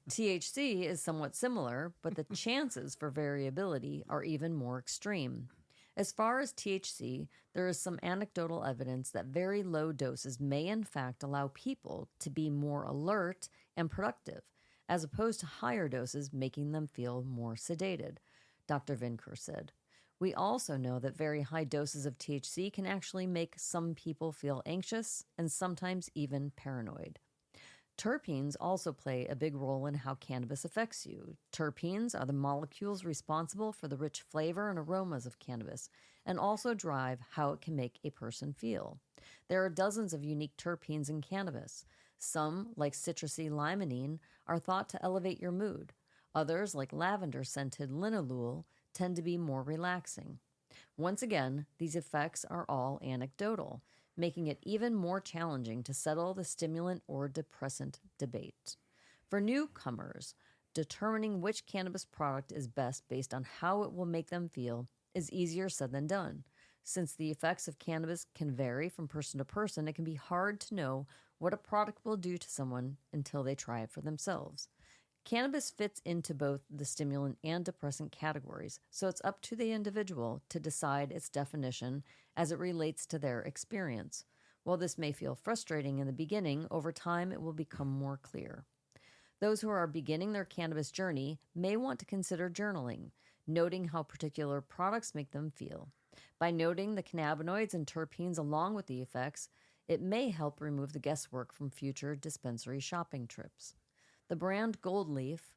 THC is somewhat similar, but the chances for variability are even more extreme. As far as THC, there is some anecdotal evidence that very low doses may in fact allow people to be more alert and productive, as opposed to higher doses making them feel more sedated, Dr. Vincourt said. We also know that very high doses of THC can actually make some people feel anxious and sometimes even paranoid. Terpenes also play a big role in how cannabis affects you. Terpenes are the molecules responsible for the rich flavor and aromas of cannabis and also drive how it can make a person feel. There are dozens of unique terpenes in cannabis. Some, like citrusy limonene, are thought to elevate your mood. Others, like lavender-scented linalool, tend to be more relaxing. Once again, these effects are all anecdotal, making it even more challenging to settle the stimulant or depressant debate. For newcomers, determining which cannabis product is best based on how it will make them feel is easier said than done. Since the effects of cannabis can vary from person to person, it can be hard to know what a product will do to someone until they try it for themselves. Cannabis fits into both the stimulant and depressant categories, so it's up to the individual to decide its definition as it relates to their experience. While this may feel frustrating in the beginning, over time it will become more clear. Those who are beginning their cannabis journey may want to consider journaling, noting how particular products make them feel. By noting the cannabinoids and terpenes along with the effects, it may help remove the guesswork from future dispensary shopping trips. The brand Gold Leaf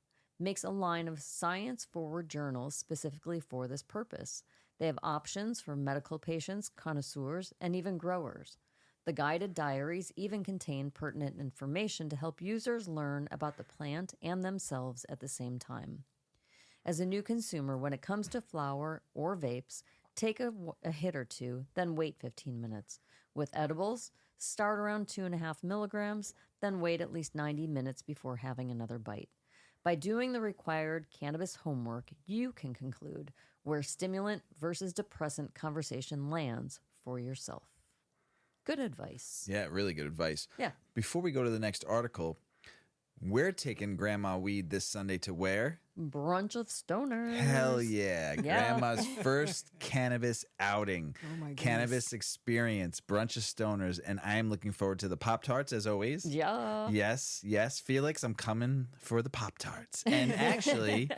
makes a line of science-forward journals specifically for this purpose. They have options for medical patients, connoisseurs, and even growers. The guided diaries even contain pertinent information to help users learn about the plant and themselves at the same time. As a new consumer, when it comes to flower or vapes, take a hit or two, then wait 15 minutes. With edibles, start around 2.5 milligrams, then wait at least 90 minutes before having another bite. By doing the required cannabis homework, you can conclude where stimulant versus depressant conversation lands for yourself. Good advice. Yeah, really good advice. Yeah. Before we go to the next article, we're taking Grandma Weed this Sunday to where? Brunch with stoners. Hell yeah. Grandma's first cannabis outing. Oh my goodness. Cannabis experience, brunch of stoners. And I am looking forward to the Pop-Tarts as always. Yeah. Yes, Felix, I'm coming for the Pop-Tarts. And actually,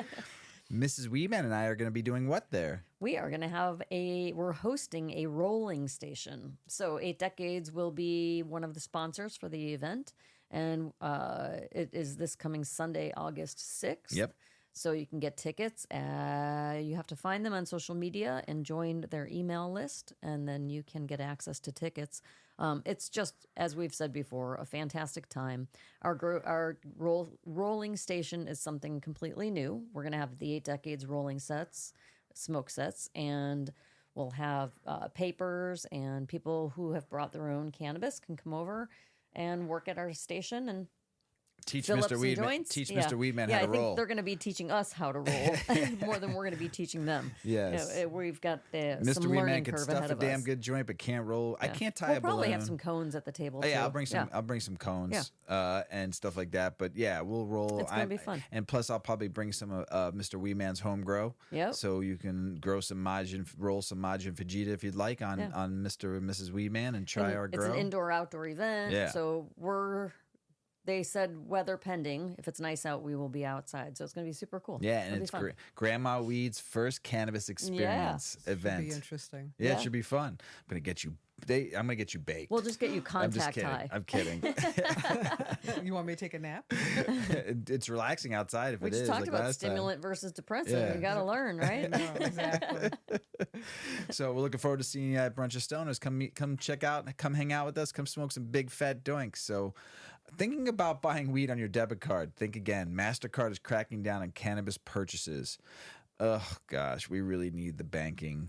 Mrs. Weedman and I are going to be doing what there? We are going to have we're hosting a rolling station. So 8 Decades will be one of the sponsors for the event. And it is this coming Sunday, August 6th. Yep. So you can get tickets. You have to find them on social media and join their email list, and then you can get access to tickets. It's just, as we've said before, a fantastic time. Our rolling station is something completely new. We're going to have the 8 Decades rolling sets, smoke sets, and we'll have papers, and people who have brought their own cannabis can come over and work at our station and Teach fill up Mr. some Weedman, joints. teach Yeah. Mr. Weedman Yeah, how to I think roll. they're going to be teaching us how to roll more than we're going to be teaching them. Yes. You know, we've got Mr. some Weedman learning can curve stuff ahead a of damn us. good joint, but can't roll. I Yeah. can't tie We'll a balloon. probably have some cones at the table too. Yeah, I'll bring some. Yeah. I'll bring some cones and stuff like that. But yeah, we'll roll. It's gonna be fun. And plus, I'll probably bring some Mr. Weedman's home grow. Yep. So you can grow some Majin, roll some Majin Vegeta if you'd like on Mr. and Mrs. Weedman and try our grow. It's an indoor-outdoor event. Yeah. So they said weather pending. If it's nice out, we will be outside. So it's going to be super cool. Yeah, and It'll be it's fun. Grandma Weed's first cannabis experience event. Be interesting. Yeah, Yeah. it should be fun. I'm gonna get you. I'm gonna get you baked. We'll just get you I'm just contact kidding. high. I'm kidding. You want me to take a nap? It's relaxing outside if We it just is. talked like about last time. stimulant versus depressant. Yeah. You got to learn, right? No, exactly. So we're looking forward to seeing you at Brunch of Stoners. Come check out, come hang out with us, come smoke some big fat doinks. So thinking about buying weed on your debit card, think again. MasterCard is cracking down on cannabis purchases. Oh gosh, we really need the banking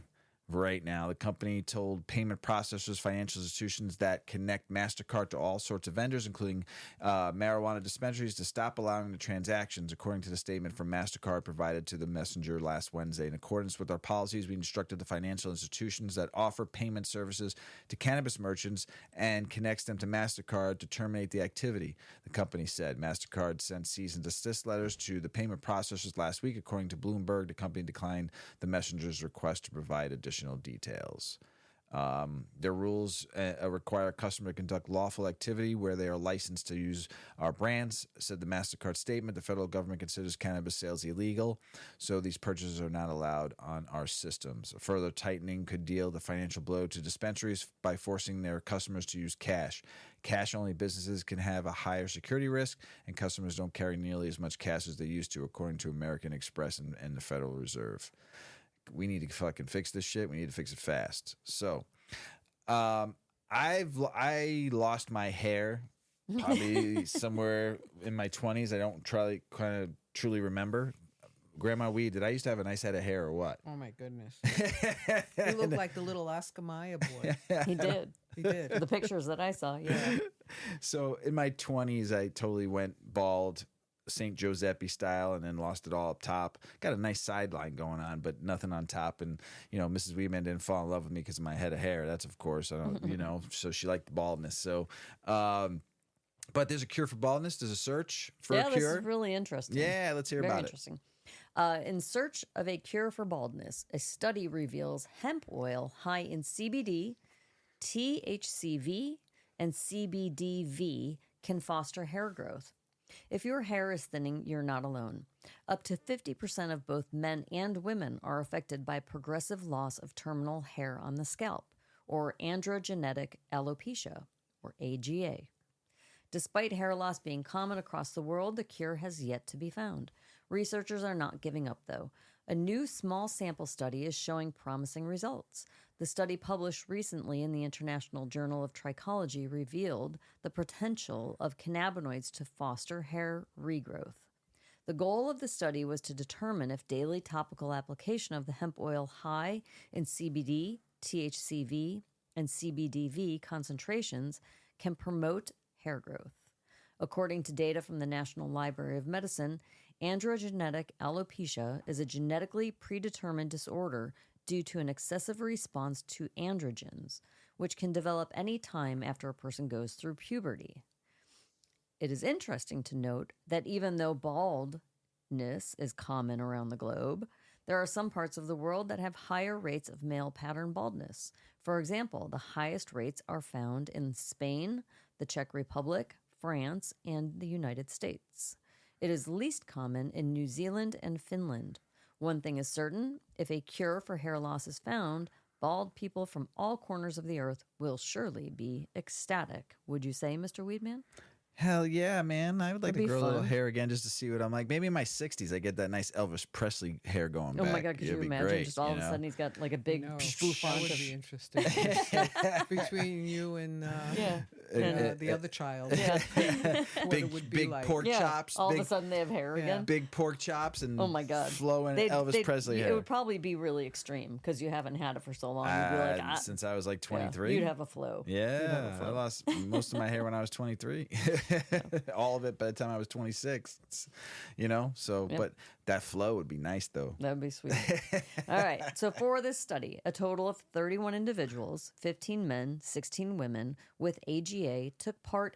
right now. The company told payment processors, financial institutions that connect MasterCard to all sorts of vendors, including marijuana dispensaries, to stop allowing the transactions, according to the statement from MasterCard provided to the Messenger last Wednesday. In accordance with our policies, we instructed the financial institutions that offer payment services to cannabis merchants and connects them to MasterCard to terminate the activity, the company said. MasterCard sent cease and desist letters to the payment processors last week. According to Bloomberg, the company declined the Messenger's request to provide additional details. Their rules require a customer to conduct lawful activity where they are licensed to use our brands, said the MasterCard statement. The federal government considers cannabis sales illegal, so these purchases are not allowed on our systems. A further tightening could deal the financial blow to dispensaries by forcing their customers to use cash. Cash-only businesses can have a higher security risk, and customers don't carry nearly as much cash as they used to, according to American Express and the Federal Reserve. We need to fucking fix this shit. We need to fix it fast. So, I lost my hair probably somewhere in my 20s. I don't truly remember. Grandma Weed, did I used to have a nice head of hair or what? Oh my goodness. You look like the little Oscar Mayer boy. He did. He did. The pictures that I saw, yeah. So in my 20s, I totally went bald, St. Giuseppe style, and then lost it all up top. Got a nice sideline going on, but nothing on top. And, Mrs. Weedman didn't fall in love with me because of my head of hair. That's, of course, I don't, so she liked the baldness. So, but there's a cure for baldness. There's a search for a cure. This is really interesting. Yeah, let's hear Very about interesting. In search of a cure for baldness, a study reveals hemp oil high in CBD, THCV, and CBDV can foster hair growth. If your hair is thinning, you're not alone. Up to 50% of both men and women are affected by progressive loss of terminal hair on the scalp, or androgenetic alopecia, or AGA. Despite hair loss being common across the world, the cure has yet to be found. Researchers are not giving up, though. A new small sample study is showing promising results. The study published recently in the International Journal of Trichology revealed the potential of cannabinoids to foster hair regrowth. The goal of the study was to determine if daily topical application of the hemp oil high in CBD, THCV, and CBDV concentrations can promote hair growth. According to data from the National Library of Medicine, androgenetic alopecia is a genetically predetermined disorder due to an excessive response to androgens, which can develop any time after a person goes through puberty. It is interesting to note that even though baldness is common around the globe, there are some parts of the world that have higher rates of male pattern baldness. For example, the highest rates are found in Spain, the Czech Republic, France, and the United States. It is least common in New Zealand and Finland. One thing is certain, if a cure for hair loss is found, bald people from all corners of the earth will surely be ecstatic. Would you say, Mr. Weedman? Hell yeah, man. I would like That'd to be grow a little fun. hair again just to see what I'm like. Maybe in my 60s, I get that nice Elvis Presley hair going Oh back. my God, could you It'd be imagine great, just all you of a know? sudden he's got like a big No, bouffant that would of... be interesting. Between you and Yeah. the other child. Yeah. What it would be big like. pork Yeah, chops. all big, of a sudden they have hair Yeah. again. big pork chops and Oh my God. flowing They'd- Elvis Presley It hair. would probably be really extreme because you haven't had it for so long. You'd be like, Since I was like yeah, 23. you'd have a flow. You'd have a Yeah, I flow. lost most of my hair when I was 23. All of it by the time I was 26. You know, so, Yep. but that flow would be nice though. That would be sweet. All right. So for this study, a total of 31 individuals, 15 men, 16 women with AGA took part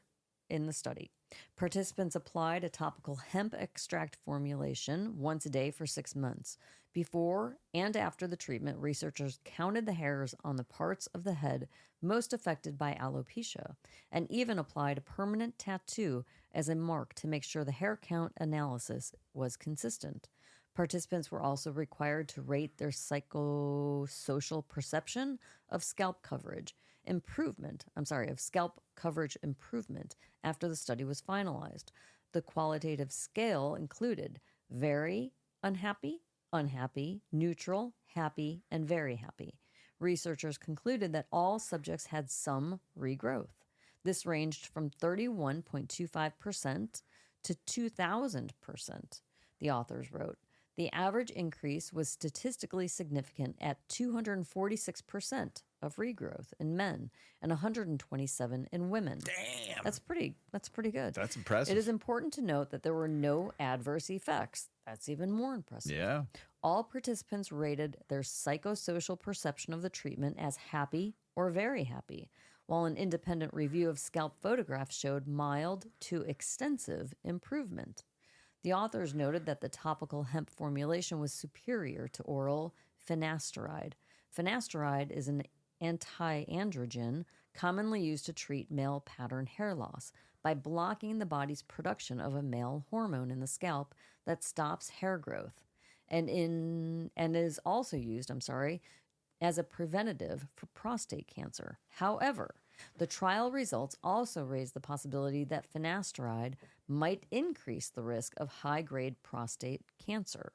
in the study. Participants applied a topical hemp extract formulation once a day for 6 months. Before and after the treatment, researchers counted the hairs on the parts of the head most affected by alopecia and even applied a permanent tattoo as a mark to make sure the hair count analysis was consistent. Participants were also required to rate their psychosocial perception of scalp coverage improvement after the study was finalized. The qualitative scale included very unhappy, unhappy, neutral, happy, and very happy. Researchers concluded that all subjects had some regrowth. This ranged from 31.25% to 2,000%, the authors wrote. The average increase was statistically significant at 246% of regrowth in men and 127 in women. Damn. That's pretty good. That's impressive. It is important to note that there were no adverse effects. That's even more impressive. Yeah. All participants rated their psychosocial perception of the treatment as happy or very happy, while an independent review of scalp photographs showed mild to extensive improvement. The authors noted that the topical hemp formulation was superior to oral finasteride. Finasteride is an anti-androgen commonly used to treat male pattern hair loss by blocking the body's production of a male hormone in the scalp that stops hair growth and is also used, as a preventative for prostate cancer. However, the trial results also raised the possibility that finasteride might increase the risk of high-grade prostate cancer.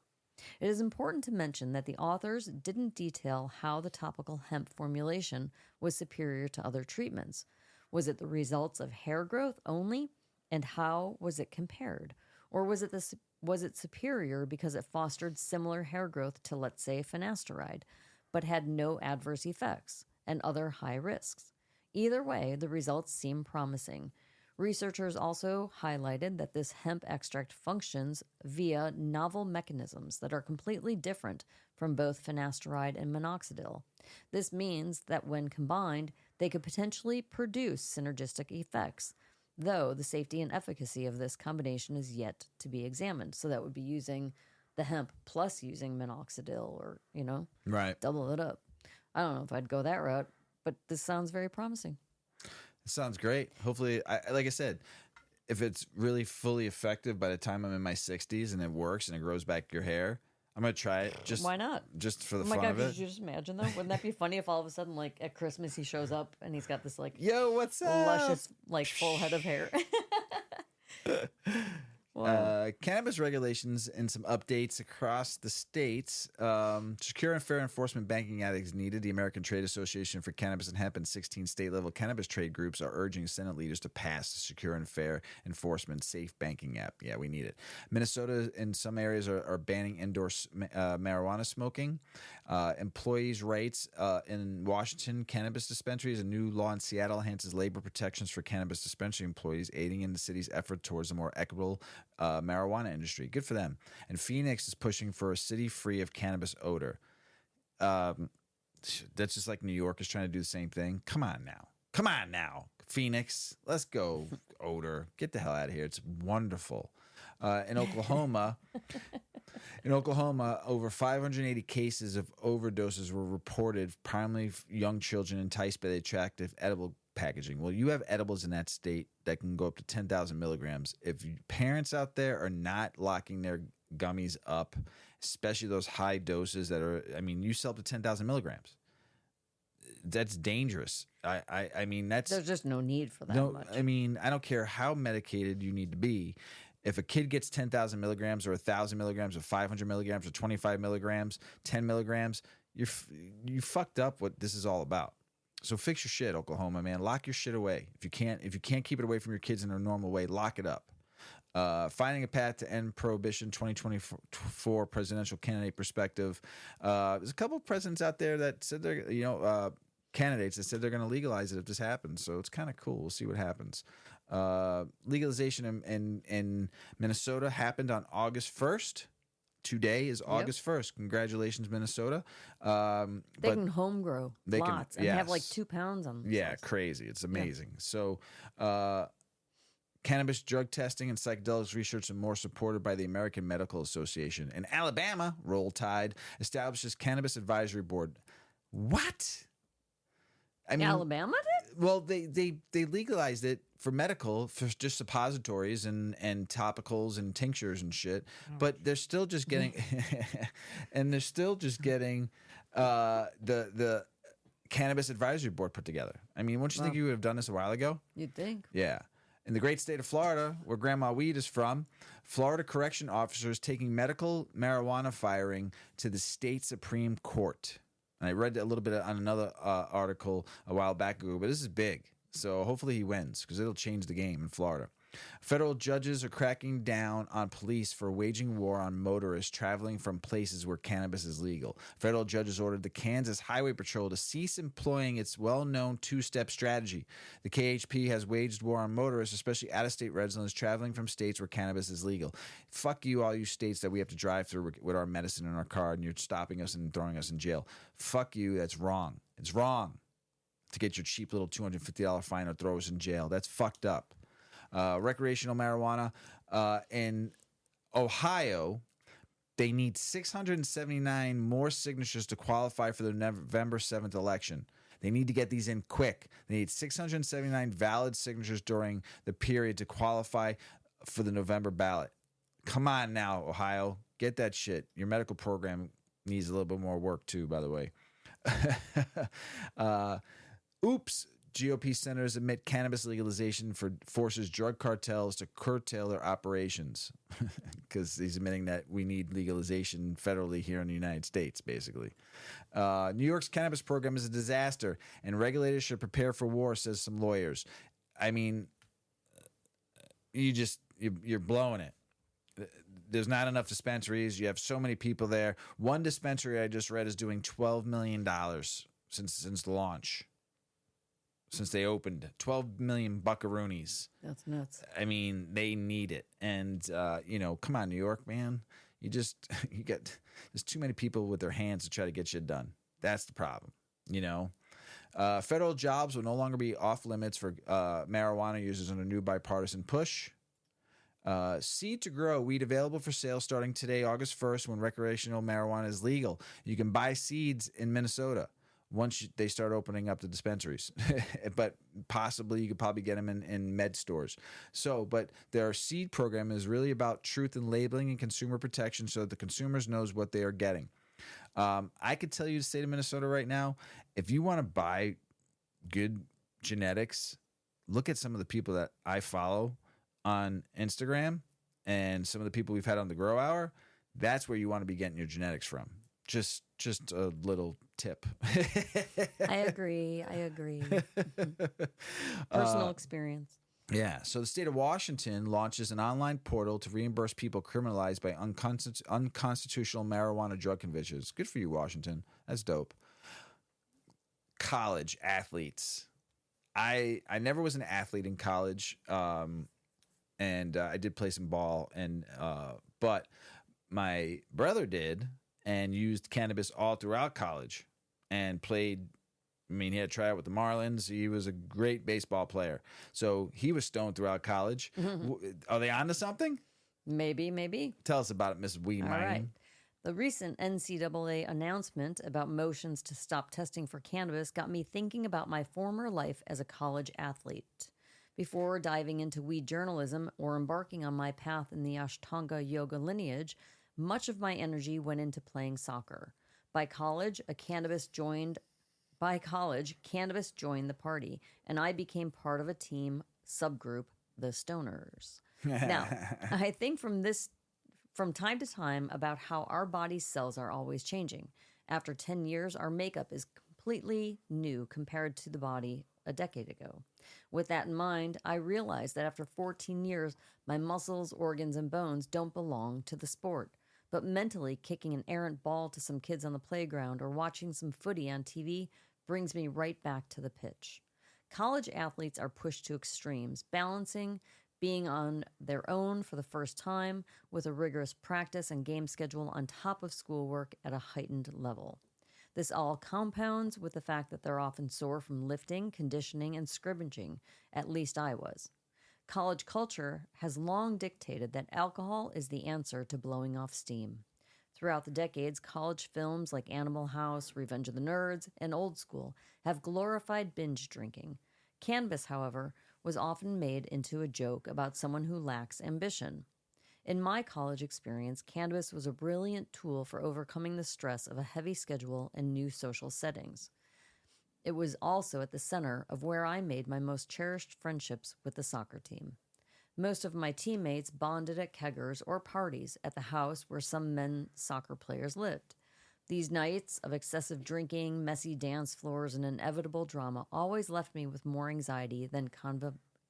It is important to mention that the authors didn't detail how the topical hemp formulation was superior to other treatments. Was it the results of hair growth only, and how was it compared? Or was it superior because it fostered similar hair growth to, let's say, finasteride, but had no adverse effects and other high risks? Either way, the results seem promising. Researchers also highlighted that this hemp extract functions via novel mechanisms that are completely different from both finasteride and minoxidil. This means that when combined, they could potentially produce synergistic effects, though the safety and efficacy of this combination is yet to be examined. So that would be using the hemp plus using minoxidil or, Right. double it up. I don't know if I'd go that route, but this sounds very promising. It sounds great. Hopefully, like I said, if it's really fully effective by the time I'm in my 60s and it works and it grows back your hair, I'm going to try it. Just Why not? Just for the Oh my fun God, of could it. you just imagine though? Wouldn't that be funny if all of a sudden, like at Christmas, he shows up and he's got this like Yo, what's up? luscious, like full head of hair? Well, Cannabis regulations and some updates across the states. Secure and fair enforcement banking ethics needed. The American Trade Association for Cannabis and Hemp and 16 state-level cannabis trade groups are urging Senate leaders to pass the secure and fair enforcement safe banking app. Yeah, we need it. Minnesota in some areas are banning indoor marijuana smoking. Employees' rights in Washington, cannabis dispensaries. A new law in Seattle enhances labor protections for cannabis dispensary employees, aiding in the city's effort towards a more equitable marijuana industry. Good for them. And Phoenix is pushing for a city free of cannabis odor. That's just like New York is trying to do the same thing. Come on now, Phoenix. Let's go. Odor. Get the hell out of here. It's wonderful. In Oklahoma, over 580 cases of overdoses were reported, primarily young children enticed by the attractive edible packaging. Well, you have edibles in that state that can go up to 10,000 milligrams. If parents out there are not locking their gummies up, especially those high doses that are, you sell up to 10,000 milligrams. That's dangerous. I mean, that's... There's just no need for that much. I don't care how medicated you need to be. If a kid gets 10,000 milligrams or 1,000 milligrams or 500 milligrams or 25 milligrams, 10 milligrams, you fucked up what this is all about. So fix your shit, Oklahoma, man. Lock your shit away. If you can't keep it away from your kids in a normal way, lock it up. Finding a path to end prohibition, 2024 presidential candidate perspective. There's a couple of presidents out there that said they're, candidates that said they're going to legalize it if this happens. So it's kind of cool. We'll see what happens. Legalization in Minnesota happened on August 1st. Today is August 1st. Congratulations, Minnesota. They can home grow lots and have like 2 pounds on them. Yeah, crazy. It's amazing. Yeah. So cannabis drug testing and psychedelics research are more supported by the American Medical Association. And Alabama, Roll Tide, establishes Cannabis Advisory Board. What? Alabama did? Well, they legalized it for medical, for just suppositories and topicals and tinctures and shit. But they're still just getting, the Cannabis Advisory Board put together. Wouldn't you think you would have done this a while ago? You'd think. Yeah. In the great state of Florida, where Grandma Weed is from, Florida correction officers taking medical marijuana firing to the state Supreme Court. And I read a little bit on another article a while back ago, but this is big. So hopefully he wins because it'll change the game in Florida. Federal judges are cracking down on police for waging war on motorists traveling from places where cannabis is legal. Federal judges ordered the Kansas Highway Patrol to cease employing its well-known two-step strategy. The KHP has waged war on motorists, especially out-of-state residents traveling from states where cannabis is legal. Fuck you, all you states that we have to drive through with our medicine in our car and you're stopping us and throwing us in jail. Fuck you, that's wrong. It's wrong to get your cheap little $250 fine or throw us in jail. That's fucked up. Recreational marijuana in Ohio, they need 679 more signatures to qualify for the November 7th election. They need to get these in quick. They need 679 valid signatures during the period to qualify for the November ballot. Come on now, Ohio. Get that shit. Your medical program needs a little bit more work too, by the way. Oops. GOP senators admit cannabis legalization forces drug cartels to curtail their operations because he's admitting that we need legalization federally here in the United States, basically. New York's cannabis program is a disaster, and regulators should prepare for war, says some lawyers. You're blowing it. There's not enough dispensaries. You have so many people there. One dispensary I just read is doing $12 million since the launch. Since they opened, 12 million buckaroonies. That's nuts. They need it. And, come on, New York, man. There's too many people with their hands to try to get shit done. That's the problem, Federal jobs will no longer be off limits for marijuana users under new bipartisan push. Seed to grow, weed available for sale starting today, August 1st, when recreational marijuana is legal. You can buy seeds in Minnesota once they start opening up the dispensaries. But possibly you could probably get them in med stores. But their seed program is really about truth in labeling and consumer protection so that the consumers knows what they are getting. I could tell you the state of Minnesota right now, if you want to buy good genetics, look at some of the people that I follow on Instagram and some of the people we've had on the Grow Hour, that's where you want to be getting your genetics from. Just a little tip. I agree. Personal experience. Yeah. So the state of Washington launches an online portal to reimburse people criminalized by unconstitutional marijuana drug convictions. Good for you, Washington. That's dope. College athletes. I never was an athlete in college, and I did play some ball, but my brother did and used cannabis all throughout college and played. I mean, he had to try out with the Marlins. He was a great baseball player. So he was stoned throughout college. Are they on to something? Maybe. Tell us about it, Mrs. Weedman. All right. The recent NCAA announcement about motions to stop testing for cannabis got me thinking about my former life as a college athlete. Before diving into weed journalism or embarking on my path in the Ashtanga yoga lineage, much of my energy went into playing soccer. By college, cannabis joined the party, and I became part of a team subgroup, the Stoners. Now, I think from time to time about how our body's cells are always changing. After 10 years, our makeup is completely new compared to the body a decade ago. With that in mind, I realized that after 14 years, my muscles, organs, and bones don't belong to the sport. But mentally, kicking an errant ball to some kids on the playground or watching some footy on TV brings me right back to the pitch. College athletes are pushed to extremes, balancing being on their own for the first time with a rigorous practice and game schedule on top of schoolwork at a heightened level. This all compounds with the fact that they're often sore from lifting, conditioning, and scrimmaging. At least I was. College culture has long dictated that alcohol is the answer to blowing off steam. Throughout the decades, college films like Animal House, Revenge of the Nerds, and Old School have glorified binge drinking. Cannabis, however, was often made into a joke about someone who lacks ambition. In my college experience, cannabis was a brilliant tool for overcoming the stress of a heavy schedule and new social settings. It was also at the center of where I made my most cherished friendships with the soccer team. Most of my teammates bonded at keggers or parties at the house where some men soccer players lived. These nights of excessive drinking, messy dance floors, and inevitable drama always left me with more anxiety than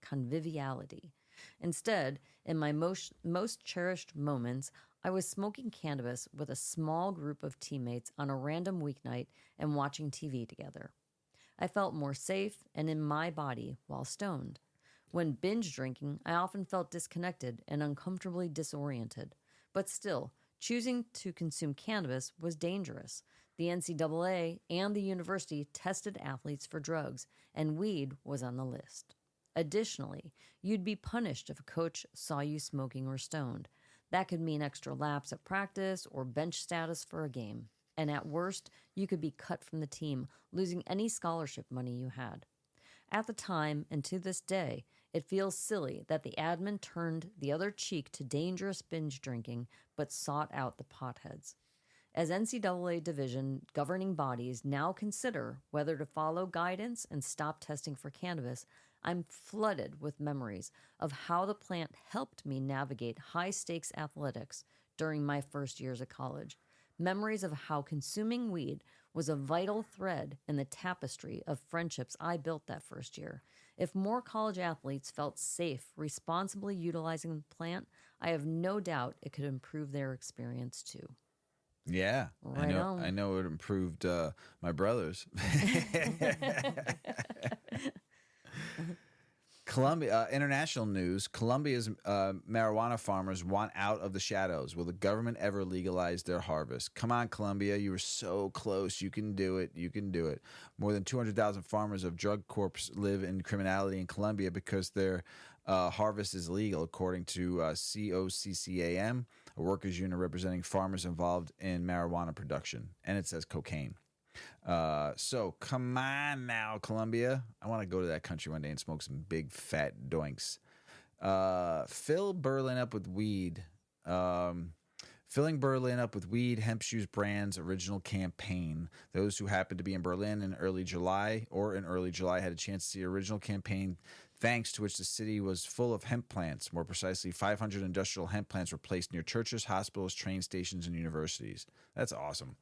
conviviality. Instead, in my most cherished moments, I was smoking cannabis with a small group of teammates on a random weeknight and watching TV together. I felt more safe and in my body while stoned. When binge drinking, I often felt disconnected and uncomfortably disoriented. But still, choosing to consume cannabis was dangerous. The NCAA and the university tested athletes for drugs, and weed was on the list. Additionally, you'd be punished if a coach saw you smoking or stoned. That could mean extra laps at practice or bench status for a game. And at worst, you could be cut from the team, losing any scholarship money you had. At the time, and to this day, it feels silly that the admin turned the other cheek to dangerous binge drinking, but sought out the potheads. As NCAA division governing bodies now consider whether to follow guidance and stop testing for cannabis, I'm flooded with memories of how the plant helped me navigate high-stakes athletics during my first years of college. Memories of how consuming weed was a vital thread in the tapestry of friendships I built that first year. If more college athletes felt safe responsibly utilizing the plant, I have no doubt it could improve their experience too. Yeah, Right on. I know it improved my brothers. Colombia, international news. Colombia's marijuana farmers want out of the shadows. Will the government ever legalize their harvest? Come on, Colombia. You were so close. You can do it. You can do it. More than 200,000 farmers of drug corps live in criminality in Colombia because their harvest is legal, according to COCCAM, a workers' union representing farmers involved in marijuana production. And it says cocaine. So come on now, Colombia. I want to go to that country one day and smoke some big fat doinks. Fill Berlin up with weed. Filling Berlin up with weed, Hemp Shoes brand's original campaign. Those who happened to be in Berlin in early July had a chance to see the original campaign, thanks to which the city was full of hemp plants. More precisely, 500 industrial hemp plants were placed near churches, hospitals, train stations, and universities. That's awesome.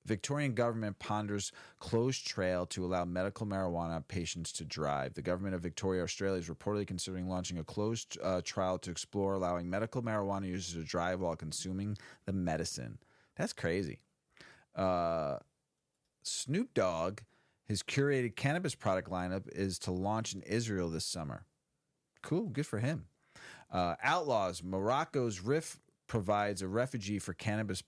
Victorian government ponders closed trail to allow medical marijuana patients to drive. The government of Victoria, Australia is reportedly considering launching a closed trial to explore allowing medical marijuana users to drive while consuming the medicine. That's crazy. Snoop Dogg, his curated cannabis product lineup is to launch in Israel this summer. Cool, good for him. Outlaws, Morocco's Rif provides a refuge for cannabis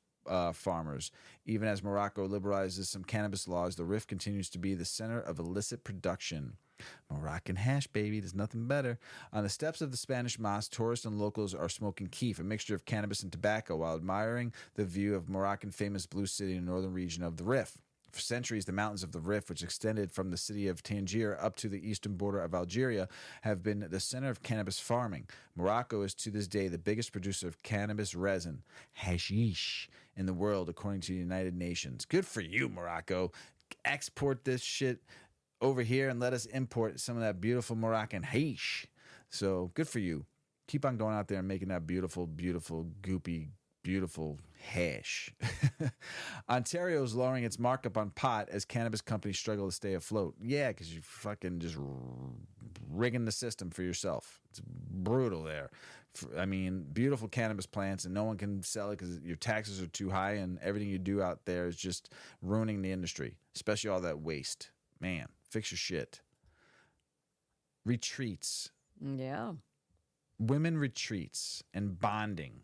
farmers. Even as Morocco liberalizes some cannabis laws, the Rif continues to be the center of illicit production. Moroccan hash, baby. There's nothing better. On the steps of the Spanish mosque, tourists and locals are smoking keef, a mixture of cannabis and tobacco, while admiring the view of Moroccan famous Blue City in the northern region of the Rif. For centuries, the mountains of the Rif, which extended from the city of Tangier up to the eastern border of Algeria, have been the center of cannabis farming. Morocco is to this day the biggest producer of cannabis resin, hashish, in the world, according to the United Nations. Good for you, Morocco. Export this shit over here and let us import some of that beautiful Moroccan hash. So good for you. Keep on going out there and making that beautiful, beautiful, goopy, beautiful hash. Ontario's lowering its markup on pot as cannabis companies struggle to stay afloat. Yeah, because you fucking just rigging the system for yourself. It's brutal there. I mean, beautiful cannabis plants, and no one can sell it because your taxes are too high, and everything you do out there is just ruining the industry, especially all that waste. Man, fix your shit. Retreats. Yeah. Women retreats and bonding.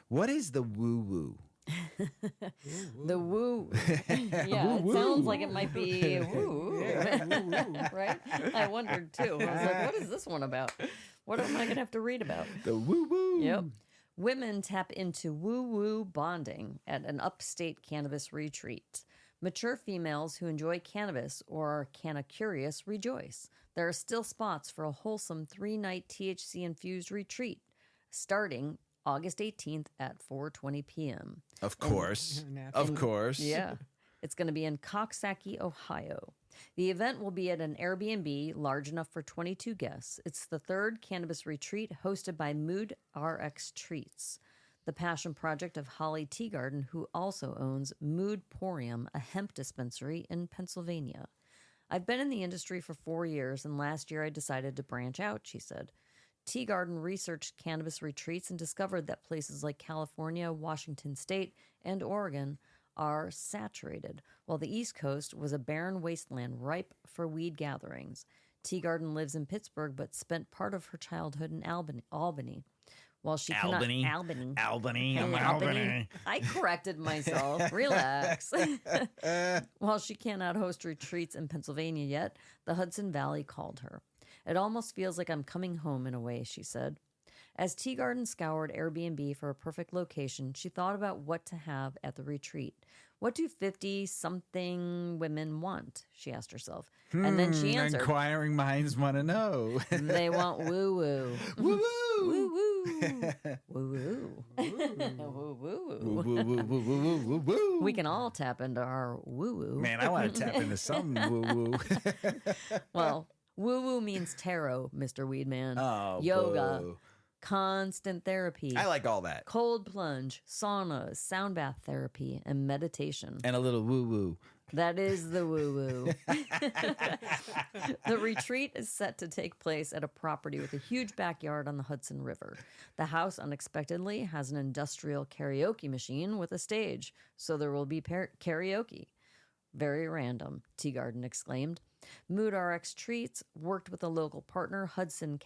What is the woo-woo? The woo. Yeah, it sounds like it might be woo. Right? I wondered too. I was like, what is this one about? What am I going to have to read about? The woo-woo. Yep. Women tap into woo-woo bonding at an upstate cannabis retreat. Mature females who enjoy cannabis or are canna-curious rejoice. There are still spots for a wholesome 3-night THC-infused retreat starting August 18th at 4:20 p.m. Of course. Of course. Yeah. It's going to be in Coxsackie, Ohio. The event will be at an Airbnb large enough for 22 guests. It's the third cannabis retreat hosted by Mood RX Treats, the passion project of Holly Teagarden, who also owns Moodporium, a hemp dispensary in Pennsylvania. I've been in the industry for 4 years, and last year I decided to branch out, she said. Teagarden researched cannabis retreats and discovered that places like California, Washington State, and Oregon are saturated, while the East Coast was a barren wasteland ripe for weed gatherings. Teagarden lives in Pittsburgh, but spent part of her childhood in Albany. While she Albany. I corrected myself. Relax. While she cannot host retreats in Pennsylvania yet, the Hudson Valley called her. It almost feels like I'm coming home in a way, she said. As Teagarden scoured Airbnb for a perfect location, she thought about what to have at the retreat. What do 50-something women want? She asked herself. And then she answered. Inquiring minds want to know. They want woo-woo. Woo-woo. Woo-woo. Woo-woo. Woo-woo. Woo-woo. We can all tap into our woo-woo. Man, I want to tap into some woo-woo. Well, woo-woo means tarot, Mr. Weedman. Oh, yoga. boo. Constant therapy. I like all that. Cold plunge, saunas, sound bath therapy, and meditation. And a little woo-woo. That is the woo-woo. The retreat is set to take place at a property with a huge backyard on the Hudson River. The house unexpectedly has an industrial karaoke machine with a stage, so there will be karaoke. Very random, Teagarden exclaimed. Mood RX Treats worked with a local partner, Hudson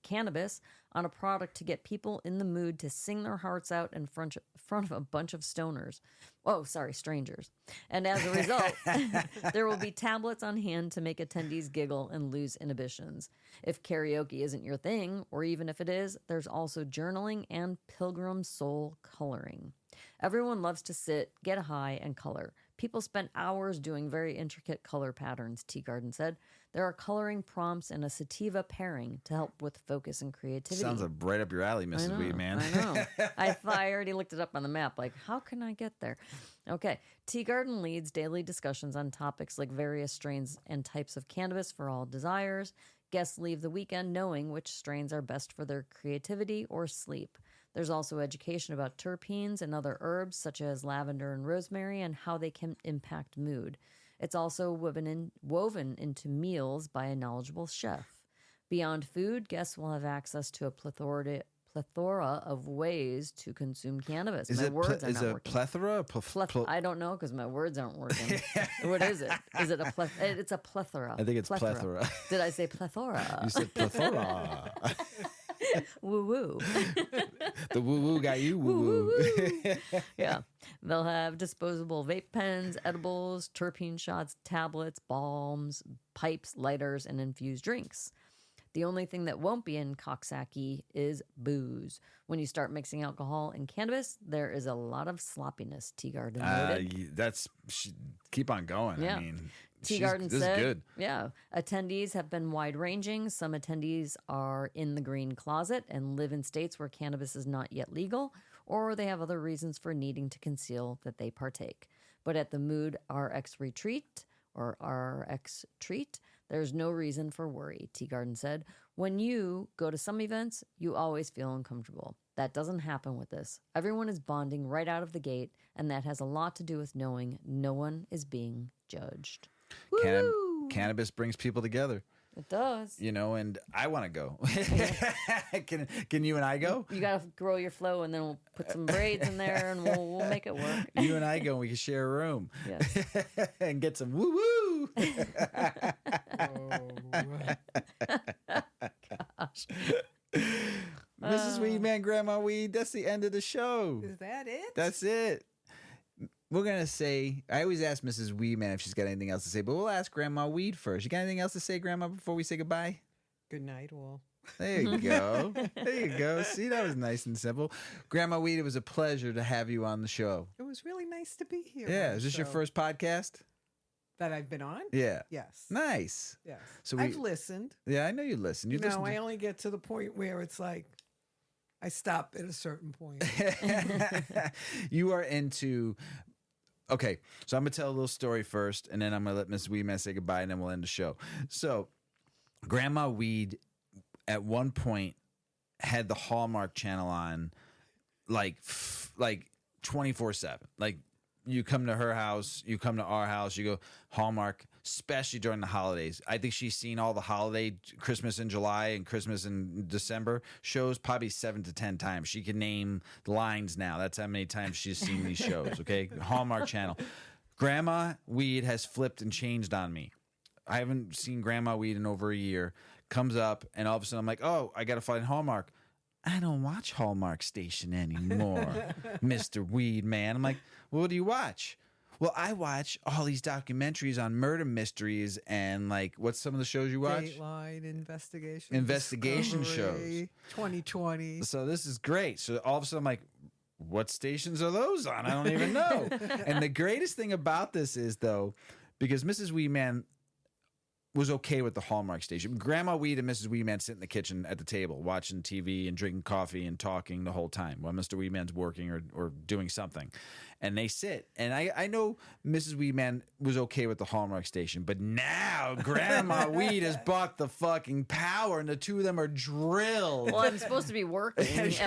Cannabis, on a product to get people in the mood to sing their hearts out in front of a bunch of stoners. Oh, sorry, strangers. And as a result, there will be tablets on hand to make attendees giggle and lose inhibitions. If karaoke isn't your thing, or even if it is, there's also journaling and pilgrim soul coloring. Everyone loves to sit, get high, and color. People spent hours doing very intricate color patterns, Teagarden said. There are coloring prompts and a sativa pairing to help with focus and creativity. Sounds like right up your alley, Mrs. Weedman. I know. I already looked it up on the map. Like, how can I get there? Okay. Teagarden leads daily discussions on topics like various strains and types of cannabis for all desires. Guests leave the weekend knowing which strains are best for their creativity or sleep. There's also education about terpenes and other herbs such as lavender and rosemary and how they can impact mood. It's also woven into meals by a knowledgeable chef. Beyond food, guests will have access to a plethora of ways to consume cannabis. Is it plethora? I don't know because my words aren't working. What is it? Is it a plethora? It's a plethora. I think it's plethora. Did I say plethora? You said plethora. Woo woo. The woo woo got you woo woo. Yeah. They'll have disposable vape pens, edibles, terpene shots, tablets, balms, pipes, lighters, and infused drinks. The only thing that won't be in Coxsackie is booze. When you start mixing alcohol and cannabis, there is a lot of sloppiness, Teagarden noted. Keep on going. Yeah. I mean, Teagarden this said, is good. Yeah, attendees have been wide-ranging. Some attendees are in the green closet and live in states where cannabis is not yet legal, or they have other reasons for needing to conceal that they partake. But at the Mood RX Retreat, or RX Treat, there's no reason for worry, Teagarden said. When you go to some events, you always feel uncomfortable. That doesn't happen with this. Everyone is bonding right out of the gate, and that has a lot to do with knowing no one is being judged. Cannabis brings people together. It does. You know, and I want to go. Can you and I go? You got to grow your flow, and then we'll put some braids in there, and we'll make it work. You and I go, and we can share a room. Yes. And get some woo-woo. Gosh. Mrs. Weedman, Grandma Weed, that's the end of the show. Is that it? That's it. We're going to say, I always ask Mrs. Weedman if she's got anything else to say, but we'll ask Grandma Weed first. You got anything else to say, Grandma, before we say goodbye? Good night, all. There you go. There you go. See, that was nice and simple. Grandma Weed, it was a pleasure to have you on the show. It was really nice to be here. Yeah. Is this your first podcast? That I've been on? Yeah. Yes. Nice. Yes. So I've listened. Yeah, I know you listen. You listen. I only get to the point where it's like, I stop at a certain point. You are into... Okay, so I'm going to tell a little story first, and then I'm going to let Miss Weedman say goodbye, and then we'll end the show. So, Grandma Weed, at one point, had the Hallmark channel on, like 24/7. Like, you come to her house, you come to our house, you go Hallmark, especially during the holidays. I think she's seen all the holiday Christmas in July and Christmas in December shows probably 7 to 10 times. She can name lines now. That's how many times she's seen these shows, okay? Hallmark channel. Grandma Weed has flipped and changed on me. I haven't seen Grandma Weed in over a year. Comes up, and all of a sudden I'm like, oh, I got to find Hallmark. I don't watch Hallmark Station anymore, Mr. Weed Man. I'm like, well, what do you watch? Well, I watch all these documentaries on murder mysteries and, like, what's some of the shows you watch? Dateline, investigation Discovery, shows. 2020. So this is great. So all of a sudden I'm like, what stations are those on? I don't even know. And the greatest thing about this is, though, because Mrs. Weedman was okay with the Hallmark station. Grandma Weed and Mrs. Weedman sit in the kitchen at the table watching TV and drinking coffee and talking the whole time while Mr. Weedman's working or doing something. And they sit. And I know Mrs. Weedman was okay with the Hallmark station, but now Grandma Weed has bought the fucking power, and the two of them are drilled. Well, I'm supposed to be working, and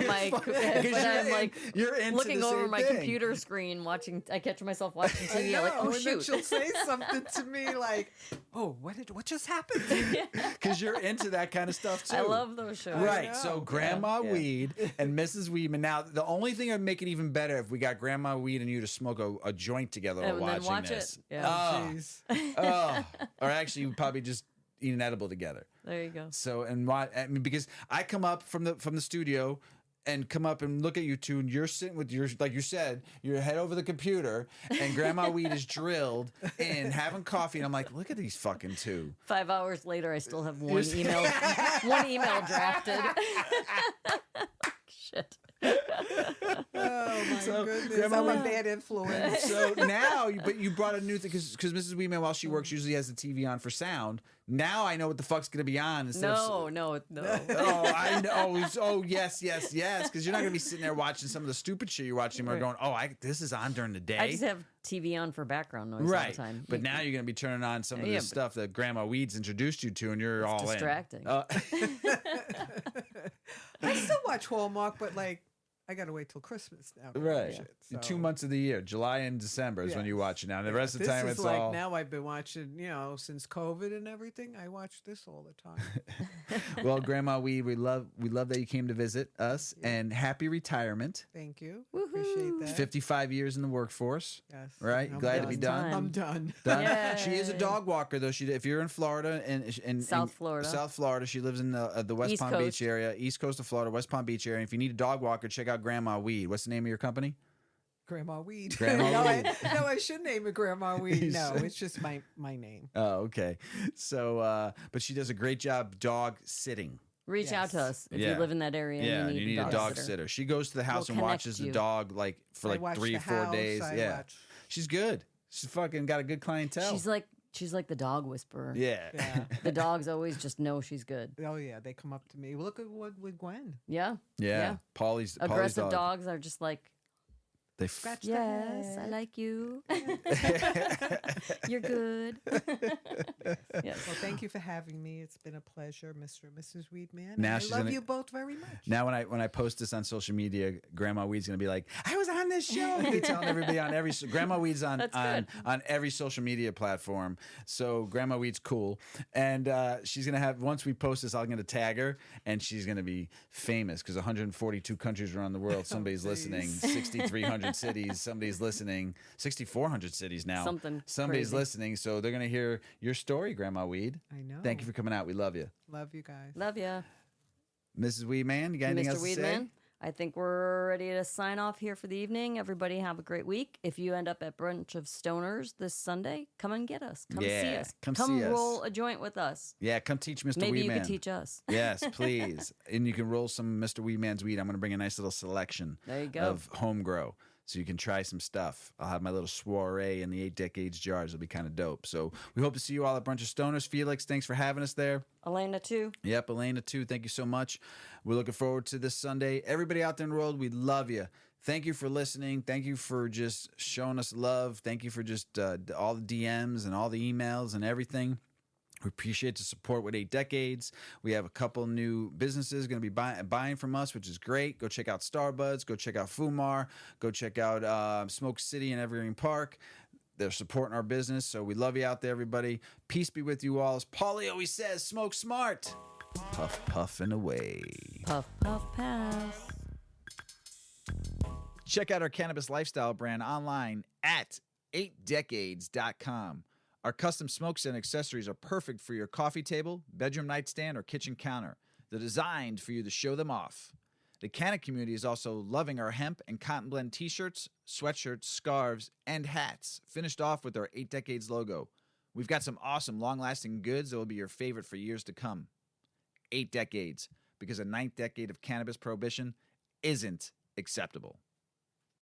you're into looking the over same my thing. computer screen watching. I catch myself watching TV. I'm like, oh and then shoot! she'll say something to me like, "Oh, what just happened?" Because you're into that kind of stuff too. I love those shows. Right. know. So Grandma Yeah. Weed and Mrs. Weedman. Now, the only thing that would make it even better if we got Grandma Weed and you to smoke a joint together while And then watching watch this. it. Yeah. Oh, Jeez. oh. Or actually, we'd probably just eat an edible together. There you go. So, and why? I mean, because I come up from the studio and come up and look at you two, and you're sitting with your, like you said, your head over the computer, and Grandma Weed is drilled in having coffee, and I'm like, look at these fucking two. 5 hours later, I still have one email drafted. Shit. Oh my So, goodness! Grandma, I'm a bad influence. So now, but you brought a new thing because Mrs. Weedman, while she works, usually has the TV on for sound. Now I know what the fuck's gonna be on instead of. No. Oh, I know. Oh, yes. Because you're not gonna be sitting there watching some of the stupid shit you're watching. Or going, this is on during the day. I just have TV on for background noise all the time. But now you're gonna be turning on some of the stuff that Grandma Weeds introduced you to, and you're all distracting. in. I still watch Hallmark, but like I gotta wait till Christmas now. to Right. watch it, so. 2 months of the year, July and December is when you watch it now. And the rest of the This time, is it's like all. now I've been watching, since COVID and everything. I watch this all the time. Well, Grandma Weed, we love that you came to visit us, and happy retirement. Thank you. Woohoo. Appreciate that. 55 years in the workforce. Yes. Right? I'm Glad to be done. Time. I'm done. Done. Yay. She is a dog walker, though. If you're in Florida and South Florida, she lives in the West East Palm Coast. Beach area, East Coast of Florida, West Palm Beach area. If you need a dog walker, check out Grandma Weed. What's the name of your company? Grandma Weed. Grandma no, Weed. I should name it Grandma Weed. No, it's just my name. Oh, okay. So, but she does a great job dog sitting. reach out to us if Yeah. you live in that area. Yeah, and you need a dog sitter. She goes to the house We'll and connect watches the you. dog for I like watch 3 the or 4 house, days. I Yeah, watch- she's good. She's fucking got a good clientele. She's like the dog whisperer. Yeah. Yeah. The dogs always just know she's good. Oh yeah, they come up to me. Look at what with Gwen. Yeah. Yeah. Paulie's Aggressive dog. dogs are just like, They Scratch yes, the I head. like you. You're good. Yes. Well, thank you for having me. It's been a pleasure, Mr. and Mrs. Weedman. Now I she's love gonna- you both very much. Now when I post this on social media, Grandma Weed's gonna be like, I was on this show. And be telling everybody on every Grandma Weed's on That's on, good. on every social media platform. So Grandma Weed's cool, and she's gonna have once we post this, I'm gonna tag her, and she's gonna be famous because 142 countries around the world. Somebody's listening. 6,300 cities. Somebody's listening. 6,400 cities now. Somebody's crazy. listening. So they're gonna hear your story, Grandma Weed. I know. Thank you for coming out. We love you, Love you guys. Love ya. Mrs. Weedman. You got anything Mr. else to say? Weedman. I think we're ready to sign off here for the evening. Everybody have a great week. If you end up at Brunch of Stoners this Sunday, come and get us. Come see Yeah, us. come see us. roll a joint with us. Yeah, come teach Mr. Maybe Weedman. you could teach us. Yes, please. And you can roll some Mr. Weedman's weed. I'm going to bring a nice little selection There you go. of home grow so you can try some stuff. I'll have my little soiree in the 8 Decades jars. It'll be kind of dope. So we hope to see you all at Brunch of Stoners. Felix, thanks for having us there. Elena, too. Yep, Elena, too. Thank you so much. We're looking forward to this Sunday. Everybody out there in the world, we love you. Thank you for listening. Thank you for just showing us love. Thank you for just all the DMs and all the emails and everything. We appreciate the support with 8 Decades. We have a couple new businesses going to be buying from us, which is great. Go check out Starbuds. Go check out Fumar. Go check out Smoke City and Evergreen Park. They're supporting our business, so we love you out there, everybody. Peace be with you all. As Paulie always says, smoke smart. Puff, puff, and away. Puff, puff, pass. Check out our cannabis lifestyle brand online at 8decades.com. Our custom smokes and accessories are perfect for your coffee table, bedroom nightstand, or kitchen counter. They're designed for you to show them off. The Canna community is also loving our hemp and cotton blend t-shirts, sweatshirts, scarves, and hats, finished off with our 8 Decades logo. We've got some awesome, long-lasting goods that will be your favorite for years to come. 8 Decades, because a 9th decade of cannabis prohibition isn't acceptable.